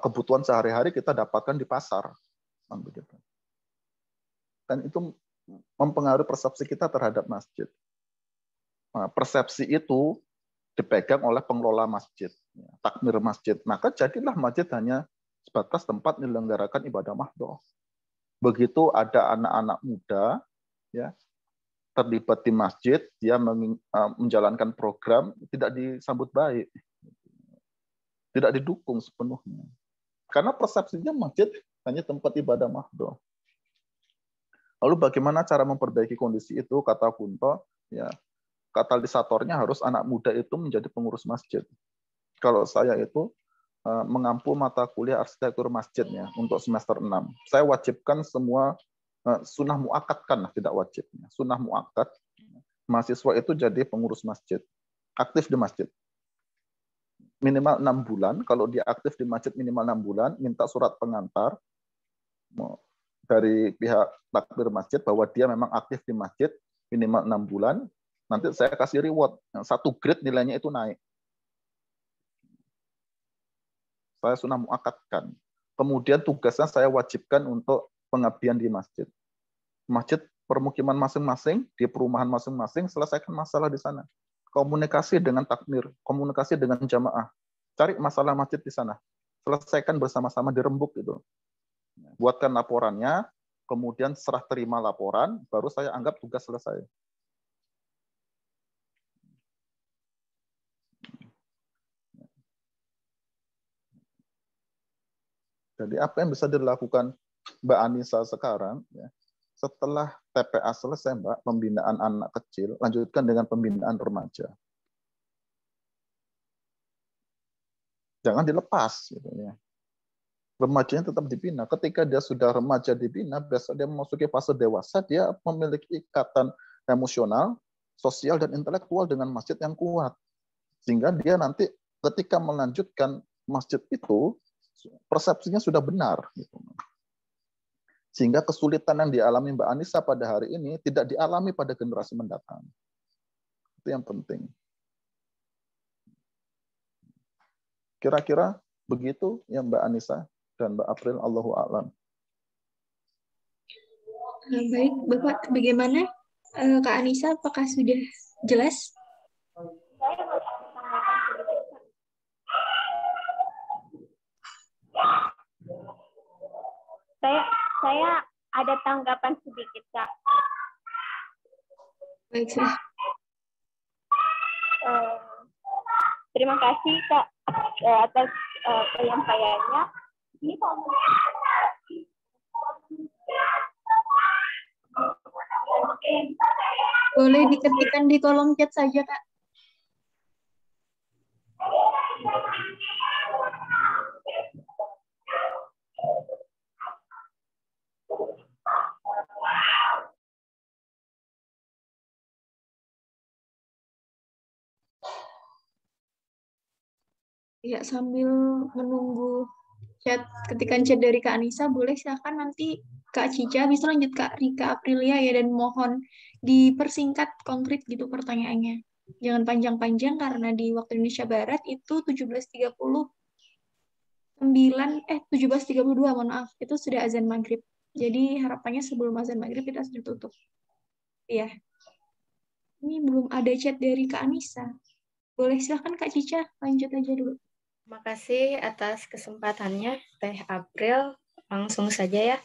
kebutuhan sehari-hari kita dapatkan di pasar. Dan itu mempengaruhi persepsi kita terhadap masjid. Nah, persepsi itu dipegang oleh pengelola masjid, takmir masjid. Maka jadilah masjid hanya sebatas tempat menyelenggarakan ibadah mahdhah. Begitu ada anak-anak muda ya terlibat di masjid, dia menjalankan program, tidak disambut baik, tidak didukung sepenuhnya. Karena persepsinya masjid hanya tempat ibadah mahdhah. Lalu bagaimana cara memperbaiki kondisi itu? Kata Kunto, ya katalisatornya harus anak muda itu menjadi pengurus masjid. Kalau saya itu mengampu mata kuliah arsitektur masjidnya untuk semester 6. Saya wajibkan semua sunnah muakkad kan, tidak wajibnya. Sunnah muakkad, mahasiswa itu jadi pengurus masjid. Aktif di masjid. Minimal 6 bulan. Kalau dia aktif di masjid minimal 6 bulan, minta surat pengantar dari pihak takmir masjid bahwa dia memang aktif di masjid minimal 6 bulan. Nanti saya kasih reward, 1 grade nilainya itu naik. Saya sunnah muakkadkan. Kemudian tugasnya saya wajibkan untuk pengabdian di masjid. Masjid permukiman masing-masing, di perumahan masing-masing, selesaikan masalah di sana. Komunikasi dengan takmir, komunikasi dengan jamaah. Cari masalah masjid di sana. Selesaikan bersama-sama di rembuk itu. Buatkan laporannya, kemudian serah terima laporan, baru saya anggap tugas selesai. Jadi apa yang bisa dilakukan Mbak Anissa sekarang, ya, setelah TPA selesai, Mbak, pembinaan anak kecil, lanjutkan dengan pembinaan remaja. Jangan dilepas gitu ya. Remajanya tetap dibina. Ketika dia sudah remaja dibina, besok dia memasuki fase dewasa, dia memiliki ikatan emosional, sosial, dan intelektual dengan masjid yang kuat. Sehingga dia nanti ketika melanjutkan masjid itu, persepsinya sudah benar. Gitu. Sehingga kesulitan yang dialami Mbak Anissa pada hari ini tidak dialami pada generasi mendatang. Itu yang penting. Kira-kira begitu ya Mbak Anissa dan Mbak April, Allahu a'lam. Baik, Bapak, bagaimana Kak Anissa? Apakah sudah jelas? Saya ada tanggapan sedikit, Kak. Baik, silahkan. Terima kasih, Kak, atas penyampaiannya. Ini Boleh diketikkan di kolom chat saja, Kak. Ya, sambil menunggu ketikan chat dari Kak Anissa, boleh silakan nanti Kak Cica bisa lanjut Kak Rika Aprilia ya, dan mohon dipersingkat konkret gitu pertanyaannya. Jangan panjang-panjang karena di waktu Indonesia Barat itu 17.32, mohon maaf, itu sudah azan maghrib. Jadi harapannya sebelum azan maghrib kita sudah tutup. Ya. Ini belum ada chat dari Kak Anissa. Boleh silahkan Kak Cica, lanjut aja dulu. Terima kasih atas kesempatannya, Teh April. Langsung saja ya.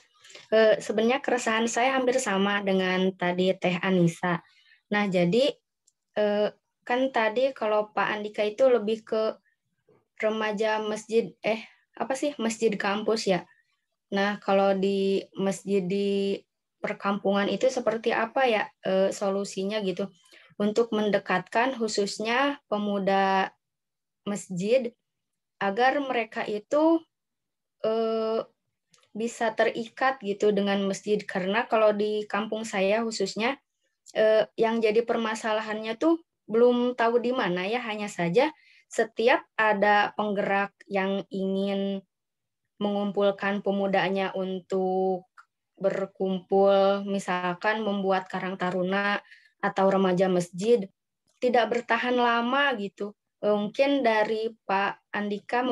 Sebenarnya keresahan saya hampir sama dengan tadi Teh Anissa. Nah, jadi kan tadi kalau Pak Andika itu lebih ke remaja masjid, masjid kampus ya. Nah, kalau di masjid di perkampungan itu seperti apa ya solusinya gitu untuk mendekatkan khususnya pemuda masjid agar mereka itu bisa terikat gitu dengan masjid, karena kalau di kampung saya khususnya yang jadi permasalahannya tuh belum tahu di mana ya, hanya saja setiap ada penggerak yang ingin mengumpulkan pemudanya untuk berkumpul, misalkan membuat karang taruna atau remaja masjid, tidak bertahan lama gitu. Mungkin dari Pak Andika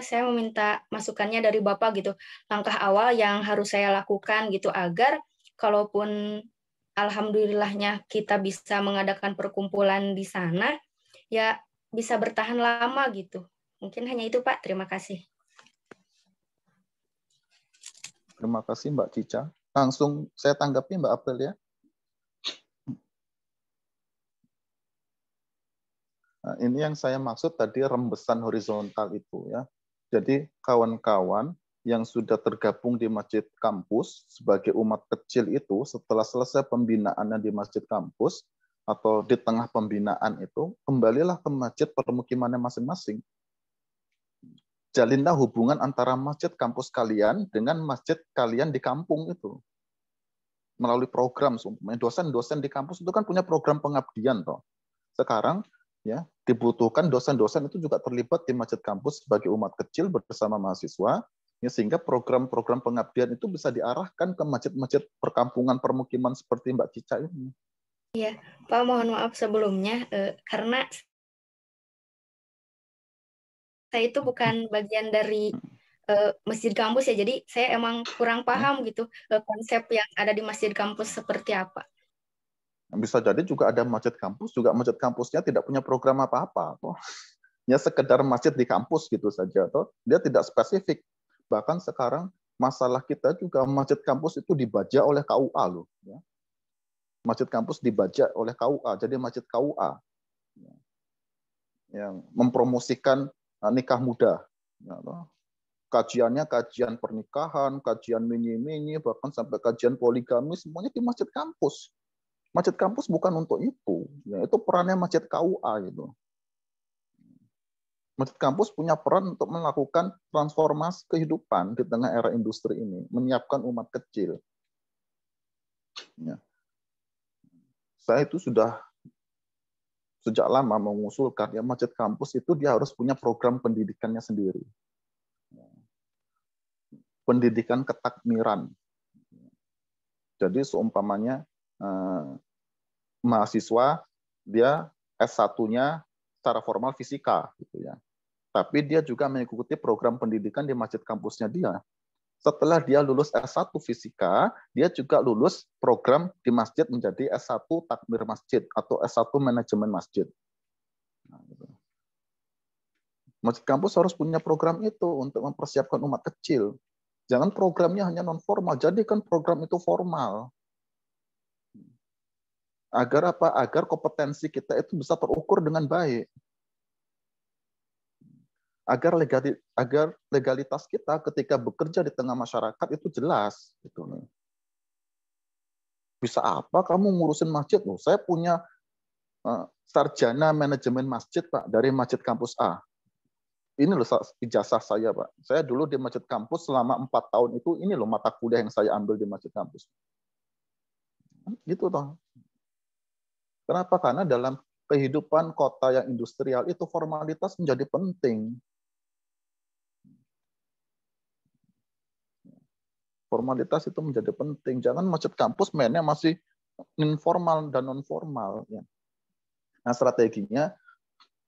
saya meminta masukannya dari Bapak gitu. Langkah awal yang harus saya lakukan gitu agar kalaupun alhamdulillahnya kita bisa mengadakan perkumpulan di sana, ya bisa bertahan lama gitu. Mungkin hanya itu Pak, terima kasih. Terima kasih Mbak Cica. Langsung saya tanggapi Mbak April ya. Nah, ini yang saya maksud tadi rembesan horizontal itu ya. Jadi kawan-kawan yang sudah tergabung di masjid kampus sebagai umat kecil itu setelah selesai pembinaannya di masjid kampus atau di tengah pembinaan itu, kembalilah ke masjid permukimannya masing-masing. Jalinlah hubungan antara masjid kampus kalian dengan masjid kalian di kampung itu. Melalui program, dosen-dosen di kampus itu kan punya program pengabdian toh. Sekarang ya dibutuhkan dosen-dosen itu juga terlibat di masjid kampus sebagai umat kecil bersama mahasiswa, ya, sehingga program-program pengabdian itu bisa diarahkan ke masjid-masjid perkampungan permukiman seperti Mbak Cica ini. Iya, Pak, mohon maaf sebelumnya karena saya itu bukan bagian dari masjid kampus ya, jadi saya emang kurang paham gitu konsep yang ada di masjid kampus seperti apa. Bisa jadi juga ada masjid kampus, juga masjid kampusnya tidak punya program apa-apa. Ya sekedar masjid di kampus gitu saja. Toh. Dia tidak spesifik. Bahkan sekarang masalah kita juga masjid kampus itu dibaca oleh KUA loh. Ya. Masjid kampus dibaca oleh KUA, jadi masjid KUA. Ya. Yang mempromosikan nikah muda. Ya, toh. Kajiannya kajian pernikahan, kajian mini-mini, bahkan sampai kajian poligami, semuanya di masjid kampus. Masjid kampus bukan untuk itu. Ya, itu perannya masjid KUA itu. Masjid kampus punya peran untuk melakukan transformasi kehidupan di tengah era industri ini, menyiapkan umat kecil. Ya. Saya itu sudah sejak lama mengusulkan ya masjid kampus itu dia harus punya program pendidikannya sendiri. Pendidikan ketakmiran. Jadi seumpamanya mahasiswa dia S1-nya secara formal fisika gitu ya. Tapi dia juga mengikuti program pendidikan di masjid kampusnya dia. Setelah dia lulus S1 fisika, dia juga lulus program di masjid menjadi S1 takmir masjid atau S1 manajemen masjid. Nah, gitu. Masjid kampus harus punya program itu untuk mempersiapkan umat kecil. Jangan programnya hanya non formal, jadikan program itu formal. Agar apa? Agar kompetensi kita itu bisa terukur dengan baik. Agar legalitas kita ketika bekerja di tengah masyarakat itu jelas. Gitu. Bisa apa kamu ngurusin masjid? Loh, saya punya sarjana manajemen masjid, Pak, dari masjid kampus A. Ini loh ijazah saya, Pak. Saya dulu di masjid kampus selama 4 tahun itu, ini loh mata kuliah yang saya ambil di masjid kampus. Gitu toh. Kenapa? Karena dalam kehidupan kota yang industrial itu formalitas menjadi penting. Formalitas itu menjadi penting. Jangan masjid kampus mainnya masih informal dan non formal. Nah, strateginya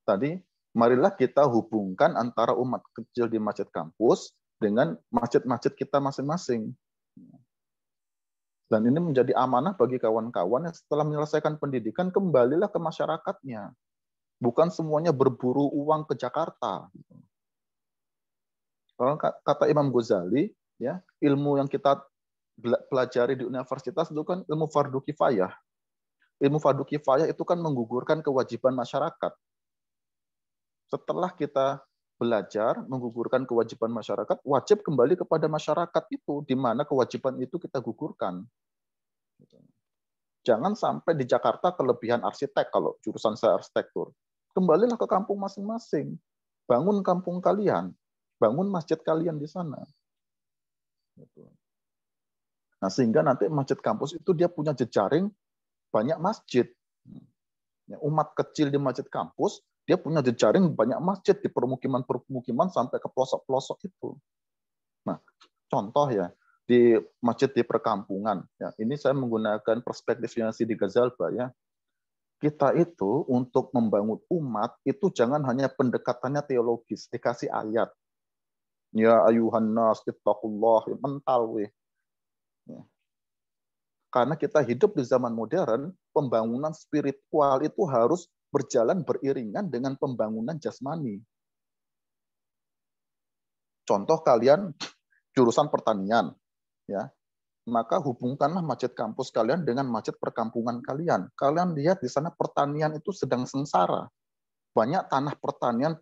tadi, marilah kita hubungkan antara umat kecil di masjid kampus dengan masjid-masjid kita masing-masing. Dan ini menjadi amanah bagi kawan-kawan yang setelah menyelesaikan pendidikan kembalilah ke masyarakatnya. Bukan semuanya berburu uang ke Jakarta. Kalau kata Imam Ghazali, ya, ilmu yang kita pelajari di universitas itu kan ilmu fardu kifayah. Ilmu fardu kifayah itu kan menggugurkan kewajiban masyarakat. Setelah kita belajar menggugurkan kewajiban masyarakat, wajib kembali kepada masyarakat itu, di mana kewajiban itu kita gugurkan. Jangan sampai di Jakarta kelebihan arsitek, kalau jurusan saya arsitektur. Kembalilah ke kampung masing-masing. Bangun kampung kalian, bangun masjid kalian di sana. Nah, sehingga nanti masjid kampus itu dia punya jejaring banyak masjid. Umat kecil di masjid kampus, dia punya jejaring banyak masjid di permukiman-permukiman sampai ke pelosok-pelosok itu. Nah, contoh ya, di masjid di perkampungan, ya, ini saya menggunakan perspektifnya Sidi Ghazalba ya. Kita itu untuk membangun umat itu jangan hanya pendekatannya teologis, dikasih ayat. Ya ayuhan nas ittaqullah, mental weh. Ya. Karena kita hidup di zaman modern, pembangunan spiritual itu harus berjalan beriringan dengan pembangunan jasmani. Contoh kalian jurusan pertanian, ya, maka hubungkanlah masjid kampus kalian dengan masjid perkampungan kalian. Kalian lihat di sana pertanian itu sedang sengsara. Banyak tanah pertanian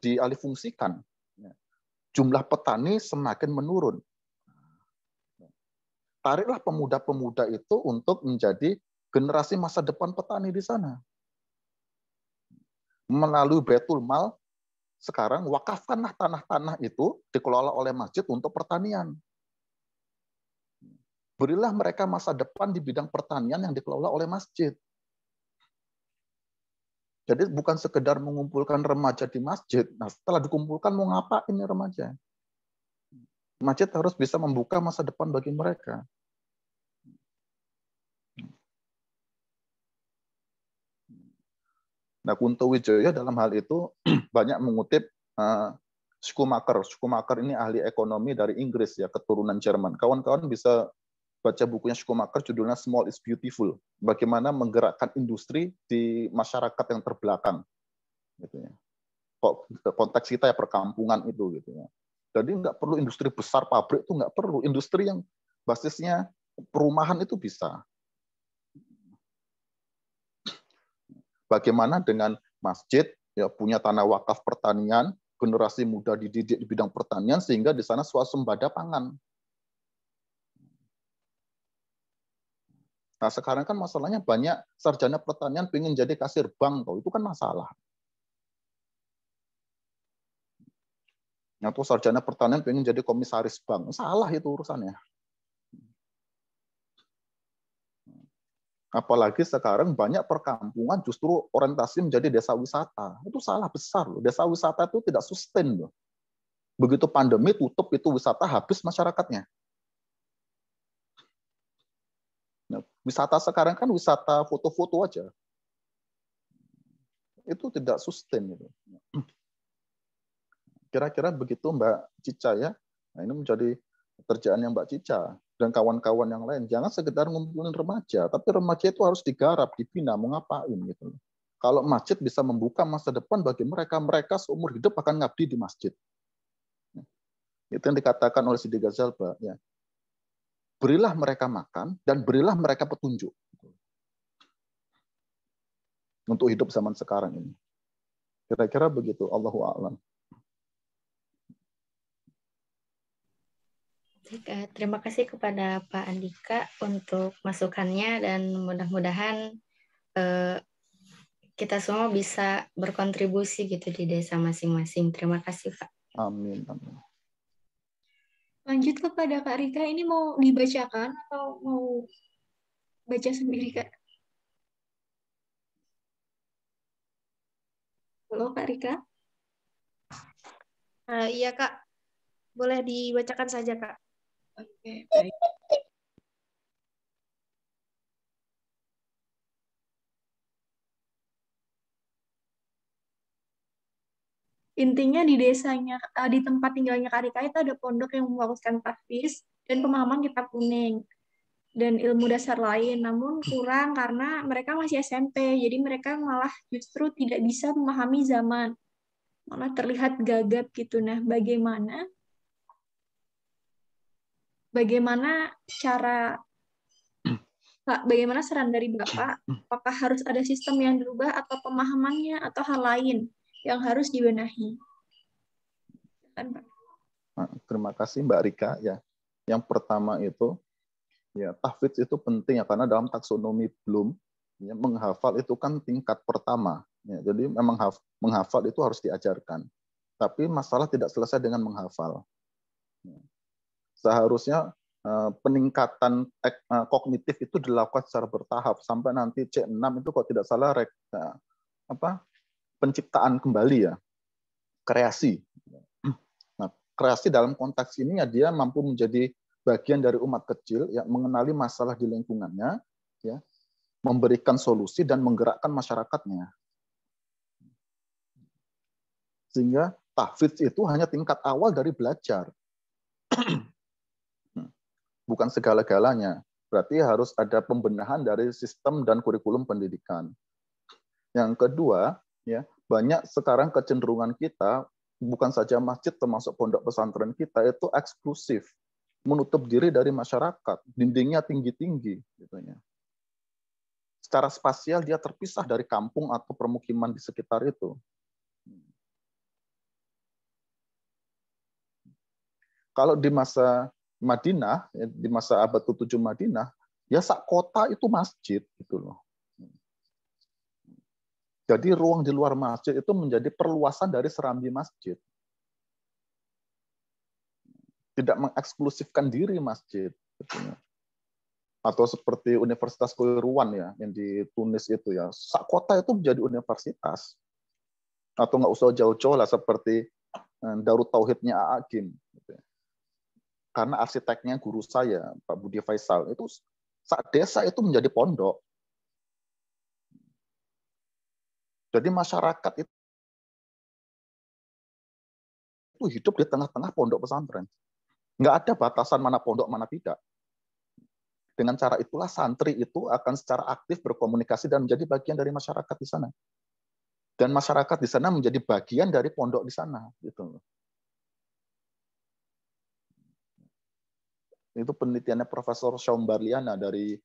dialihfungsikan. Jumlah petani semakin menurun. Tariklah pemuda-pemuda itu untuk menjadi generasi masa depan petani di sana. Melalui Baitul Mal, sekarang wakafkanlah tanah-tanah itu dikelola oleh masjid untuk pertanian. Berilah mereka masa depan di bidang pertanian yang dikelola oleh masjid. Jadi bukan sekedar mengumpulkan remaja di masjid. Nah, setelah dikumpulkan mau ngapain ini remaja? Masjid harus bisa membuka masa depan bagi mereka. Nah, Kunto Wijaya dalam hal itu banyak mengutip Schumacher. Schumacher ini ahli ekonomi dari Inggris, ya, keturunan Jerman. Kawan-kawan bisa baca bukunya Schumacher, judulnya Small is Beautiful. Bagaimana menggerakkan industri di masyarakat yang terbelakang. Gitu ya. Konteks kita ya perkampungan itu. Gitu ya. Jadi nggak perlu industri besar, pabrik itu nggak perlu. Industri yang basisnya perumahan itu bisa. Bagaimana dengan masjid, ya, punya tanah wakaf pertanian, generasi muda dididik di bidang pertanian, sehingga di sana swasembada pangan. Nah, sekarang kan masalahnya banyak sarjana pertanian pengen jadi kasir bank, itu kan masalah. Atau sarjana pertanian pengen jadi komisaris bank. Salah itu urusannya. Apalagi sekarang banyak perkampungan justru orientasi menjadi desa wisata. Itu salah besar loh. Desa wisata itu tidak sustain loh. Begitu pandemi tutup itu wisata, habis masyarakatnya. Nah, wisata sekarang kan wisata foto-foto aja. Itu tidak sustain gitu. Kira-kira begitu Mbak Cica ya. Nah, ini menjadi kerjaannya Mbak Cica dan kawan-kawan yang lain. Jangan sekedar ngumpulin remaja, tapi remaja itu harus digarap, dibina, mau ngapain gitu. Kalau masjid bisa membuka masa depan bagi mereka, mereka seumur hidup akan ngabdi di masjid. Itu yang dikatakan oleh Siti Ghazalba. Ya. Berilah mereka makan dan berilah mereka petunjuk untuk hidup zaman sekarang ini. Kira-kira begitu. Allahu a'lam. Terima kasih kepada Pak Andika untuk masukannya dan mudah-mudahan kita semua bisa berkontribusi gitu di desa masing-masing. Terima kasih Pak. Amin. Amin. Lanjut kepada Kak Rika, ini mau dibacakan atau mau baca sendiri Kak? Halo Kak Rika? Iya Kak, boleh dibacakan saja Kak. Oke, baik. Intinya di desanya, di tempat tinggalnya Kak Rika itu ada pondok yang memfokuskan tahfiz dan pemahaman kitab kuning dan ilmu dasar lain, namun kurang karena mereka masih SMP, jadi mereka malah justru tidak bisa memahami zaman, malah terlihat gagap gitu. Nah, bagaimana saran dari Bapak? Apakah harus ada sistem yang dirubah atau pemahamannya atau hal lain yang harus dibenahi? Kan, Pak? Terima kasih Mbak Rika ya. Yang pertama itu ya tahfidz itu penting ya karena dalam taksonomi Bloom ya, menghafal itu kan tingkat pertama. Ya, jadi memang menghafal itu harus diajarkan. Tapi masalah tidak selesai dengan menghafal. Seharusnya peningkatan kognitif itu dilakukan secara bertahap sampai nanti C6 itu kalau tidak salah penciptaan kembali ya, kreasi. Nah, kreasi dalam konteks ini ya dia mampu menjadi bagian dari umat kecil yang mengenali masalah di lingkungannya, ya, memberikan solusi dan menggerakkan masyarakatnya. Sehingga tahfidz itu hanya tingkat awal dari belajar. Bukan segala-galanya. Berarti harus ada pembenahan dari sistem dan kurikulum pendidikan. Yang kedua, ya, banyak sekarang kecenderungan kita, bukan saja masjid termasuk pondok pesantren kita, itu eksklusif. Menutup diri dari masyarakat. Dindingnya tinggi-tinggi. Gitu ya. Secara spasial dia terpisah dari kampung atau permukiman di sekitar itu. Kalau di masa Madinah, di masa abad ke-7 Madinah, ya sak kota itu masjid gitu loh. Jadi ruang di luar masjid itu menjadi perluasan dari serambi masjid. Tidak mengeksklusifkan diri masjid. Gitu. Atau seperti Universitas Kairouan ya, yang di Tunis itu ya, sak kota itu menjadi universitas. Atau nggak usah jauh-jauh lah seperti Darut Tauhidnya A'agim. Gitu. Karena arsiteknya guru saya, Pak Budi Faisal, itu saat desa itu menjadi pondok. Jadi masyarakat itu hidup di tengah-tengah pondok pesantren. Nggak ada batasan mana pondok, mana tidak. Dengan cara itulah santri itu akan secara aktif berkomunikasi dan menjadi bagian dari masyarakat di sana. Dan masyarakat di sana menjadi bagian dari pondok di sana. Gitu. Itu penelitiannya Profesor Syaum Barliana dari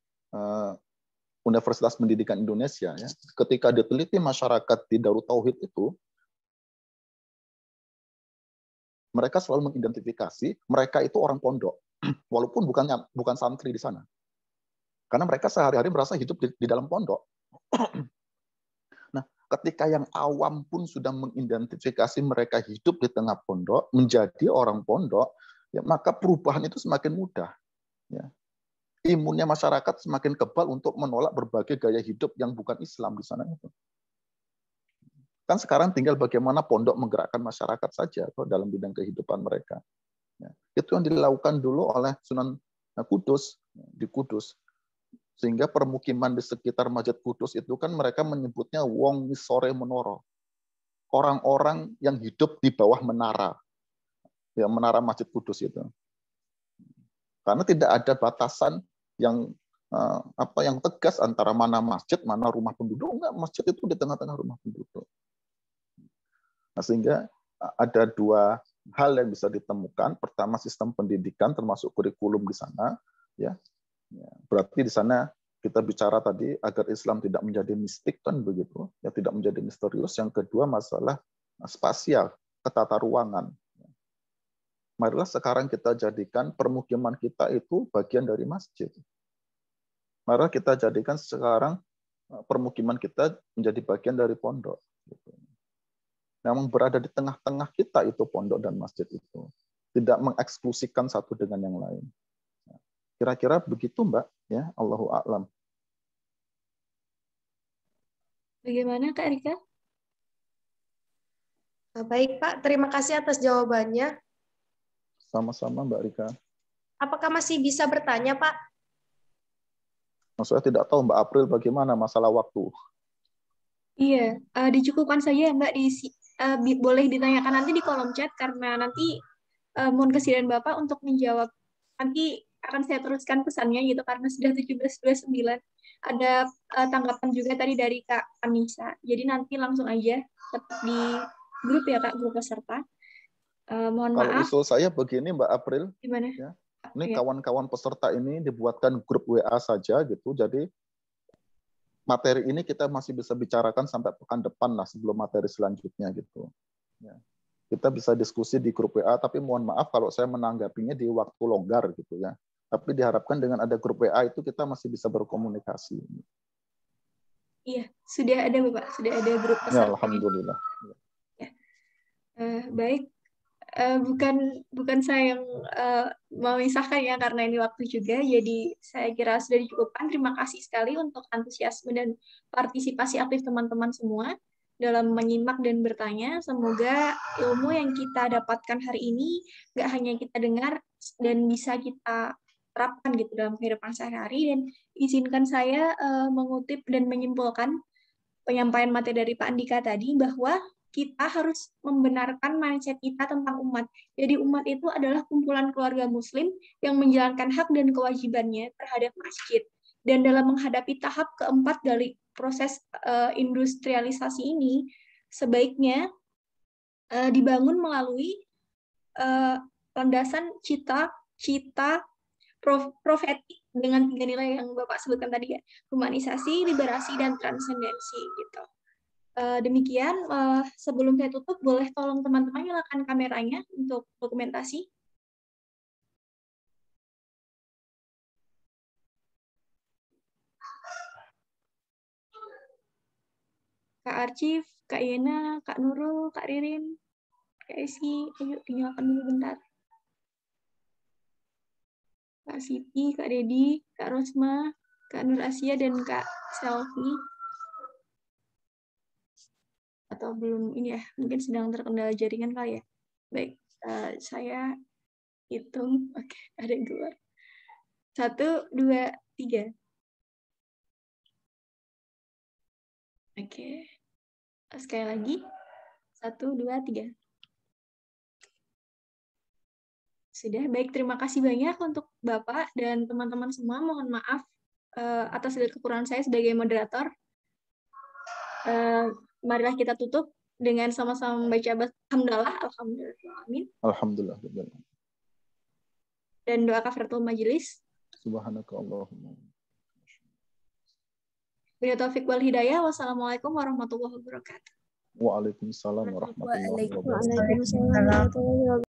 Universitas Pendidikan Indonesia. Ya. Ketika diteliti masyarakat di Darut Tauhid itu, mereka selalu mengidentifikasi mereka itu orang pondok, walaupun bukan santri di sana. Karena mereka sehari-hari merasa hidup di dalam pondok. Nah, ketika yang awam pun sudah mengidentifikasi mereka hidup di tengah pondok, menjadi orang pondok, ya, maka perubahan itu semakin mudah. Ya. Imunnya masyarakat semakin kebal untuk menolak berbagai gaya hidup yang bukan Islam di sana itu. Kan sekarang tinggal bagaimana pondok menggerakkan masyarakat saja dalam bidang kehidupan mereka. Ya. Itu yang dilakukan dulu oleh Sunan Kudus di Kudus. Sehingga permukiman di sekitar Masjid Kudus itu kan mereka menyebutnya wong misore menoro. Orang-orang yang hidup di bawah menara. Ya, menara Masjid Kudus itu. Karena tidak ada batasan yang yang tegas antara mana masjid, mana rumah penduduk. Enggak, masjid itu di tengah-tengah rumah penduduk. Nah, sehingga ada dua hal yang bisa ditemukan. Pertama, sistem pendidikan termasuk kurikulum di sana. Ya, berarti di sana kita bicara tadi agar Islam tidak menjadi mistik kan begitu, ya, tidak menjadi misterius. Yang kedua, masalah spasial, ketata ruangan. Marilah sekarang kita jadikan permukiman kita itu bagian dari masjid. Marilah kita jadikan sekarang permukiman kita menjadi bagian dari pondok. Memang berada di tengah-tengah kita itu pondok dan masjid itu. Tidak mengeksklusikan satu dengan yang lain. Kira-kira begitu, Mbak. Ya, Allahu a'lam. Bagaimana Kak Rika? Baik, Pak. Terima kasih atas jawabannya. Sama-sama, Mbak Rika. Apakah masih bisa bertanya, Pak? Saya tidak tahu, Mbak April, bagaimana masalah waktu. Iya, dicukupkan saja Mbak, boleh ditanyakan nanti di kolom chat, karena nanti mohon kesediaan Bapak untuk menjawab. Nanti akan saya teruskan pesannya gitu, karena sudah 17.29. Ada tanggapan juga tadi dari Kak Anissa. Jadi nanti langsung aja tetap di grup ya Kak, grup peserta. Mohon Kalau maaf. usul saya begini, Mbak April. Gimana? Ya, ini kawan-kawan peserta ini dibuatkan grup WA saja gitu. Jadi materi ini kita masih bisa bicarakan sampai pekan depan lah sebelum materi selanjutnya gitu. Ya. Kita bisa diskusi di grup WA, tapi mohon maaf kalau saya menanggapinya di waktu longgar gitu ya. Tapi diharapkan dengan ada grup WA itu kita masih bisa berkomunikasi. Iya, sudah ada Bapak, sudah ada grup peserta. Ya, alhamdulillah. Ya. Baik. Bukan saya yang memisahkan ya, karena ini waktu juga, jadi saya kira sudah dicukupkan. Terima kasih sekali untuk antusiasme dan partisipasi aktif teman-teman semua dalam menyimak dan bertanya. Semoga ilmu yang kita dapatkan hari ini nggak hanya kita dengar dan bisa kita terapkan gitu dalam kehidupan sehari-hari. Dan izinkan saya mengutip dan menyimpulkan penyampaian materi dari Pak Andika tadi, bahwa kita harus membenarkan mindset kita tentang umat. Jadi umat itu adalah kumpulan keluarga muslim yang menjalankan hak dan kewajibannya terhadap masjid. Dan dalam menghadapi tahap keempat dari proses industrialisasi ini, sebaiknya dibangun melalui landasan cita profetik dengan 3 nilai yang Bapak sebutkan tadi ya, humanisasi, liberasi, dan transendensi gitu. Demikian, sebelum saya tutup, boleh tolong teman-teman nyalakan kameranya untuk dokumentasi. Kak Archif, Kak Yena, Kak Nurul, Kak Ririn, Kak Esi, ayo dinyalakan dulu bentar. Kak Siti, Kak Dedi, Kak Rosma, Kak Nur Asia, dan Kak Selvi. Atau belum ini ya, mungkin sedang terkendala jaringan kali ya. Baik, saya hitung. Oke, ada yang keluar. 1, 2, 3. Oke. Sekali lagi. 1, 2, 3. Sudah, baik. Terima kasih banyak untuk Bapak dan teman-teman semua. Mohon maaf atas segala kekurangan saya sebagai moderator. Marilah kita tutup dengan sama-sama membaca alhamdulillah, amin. Alhamdulillah. Dan doa kafaratul majelis. Subhanaka Allahumma. Bila taufik wal hidayah. Wassalamualaikum warahmatullahi wabarakatuh. Waalaikumsalam warahmatullahi wabarakatuh. Waalaikumsalam warahmatullahi wabarakatuh.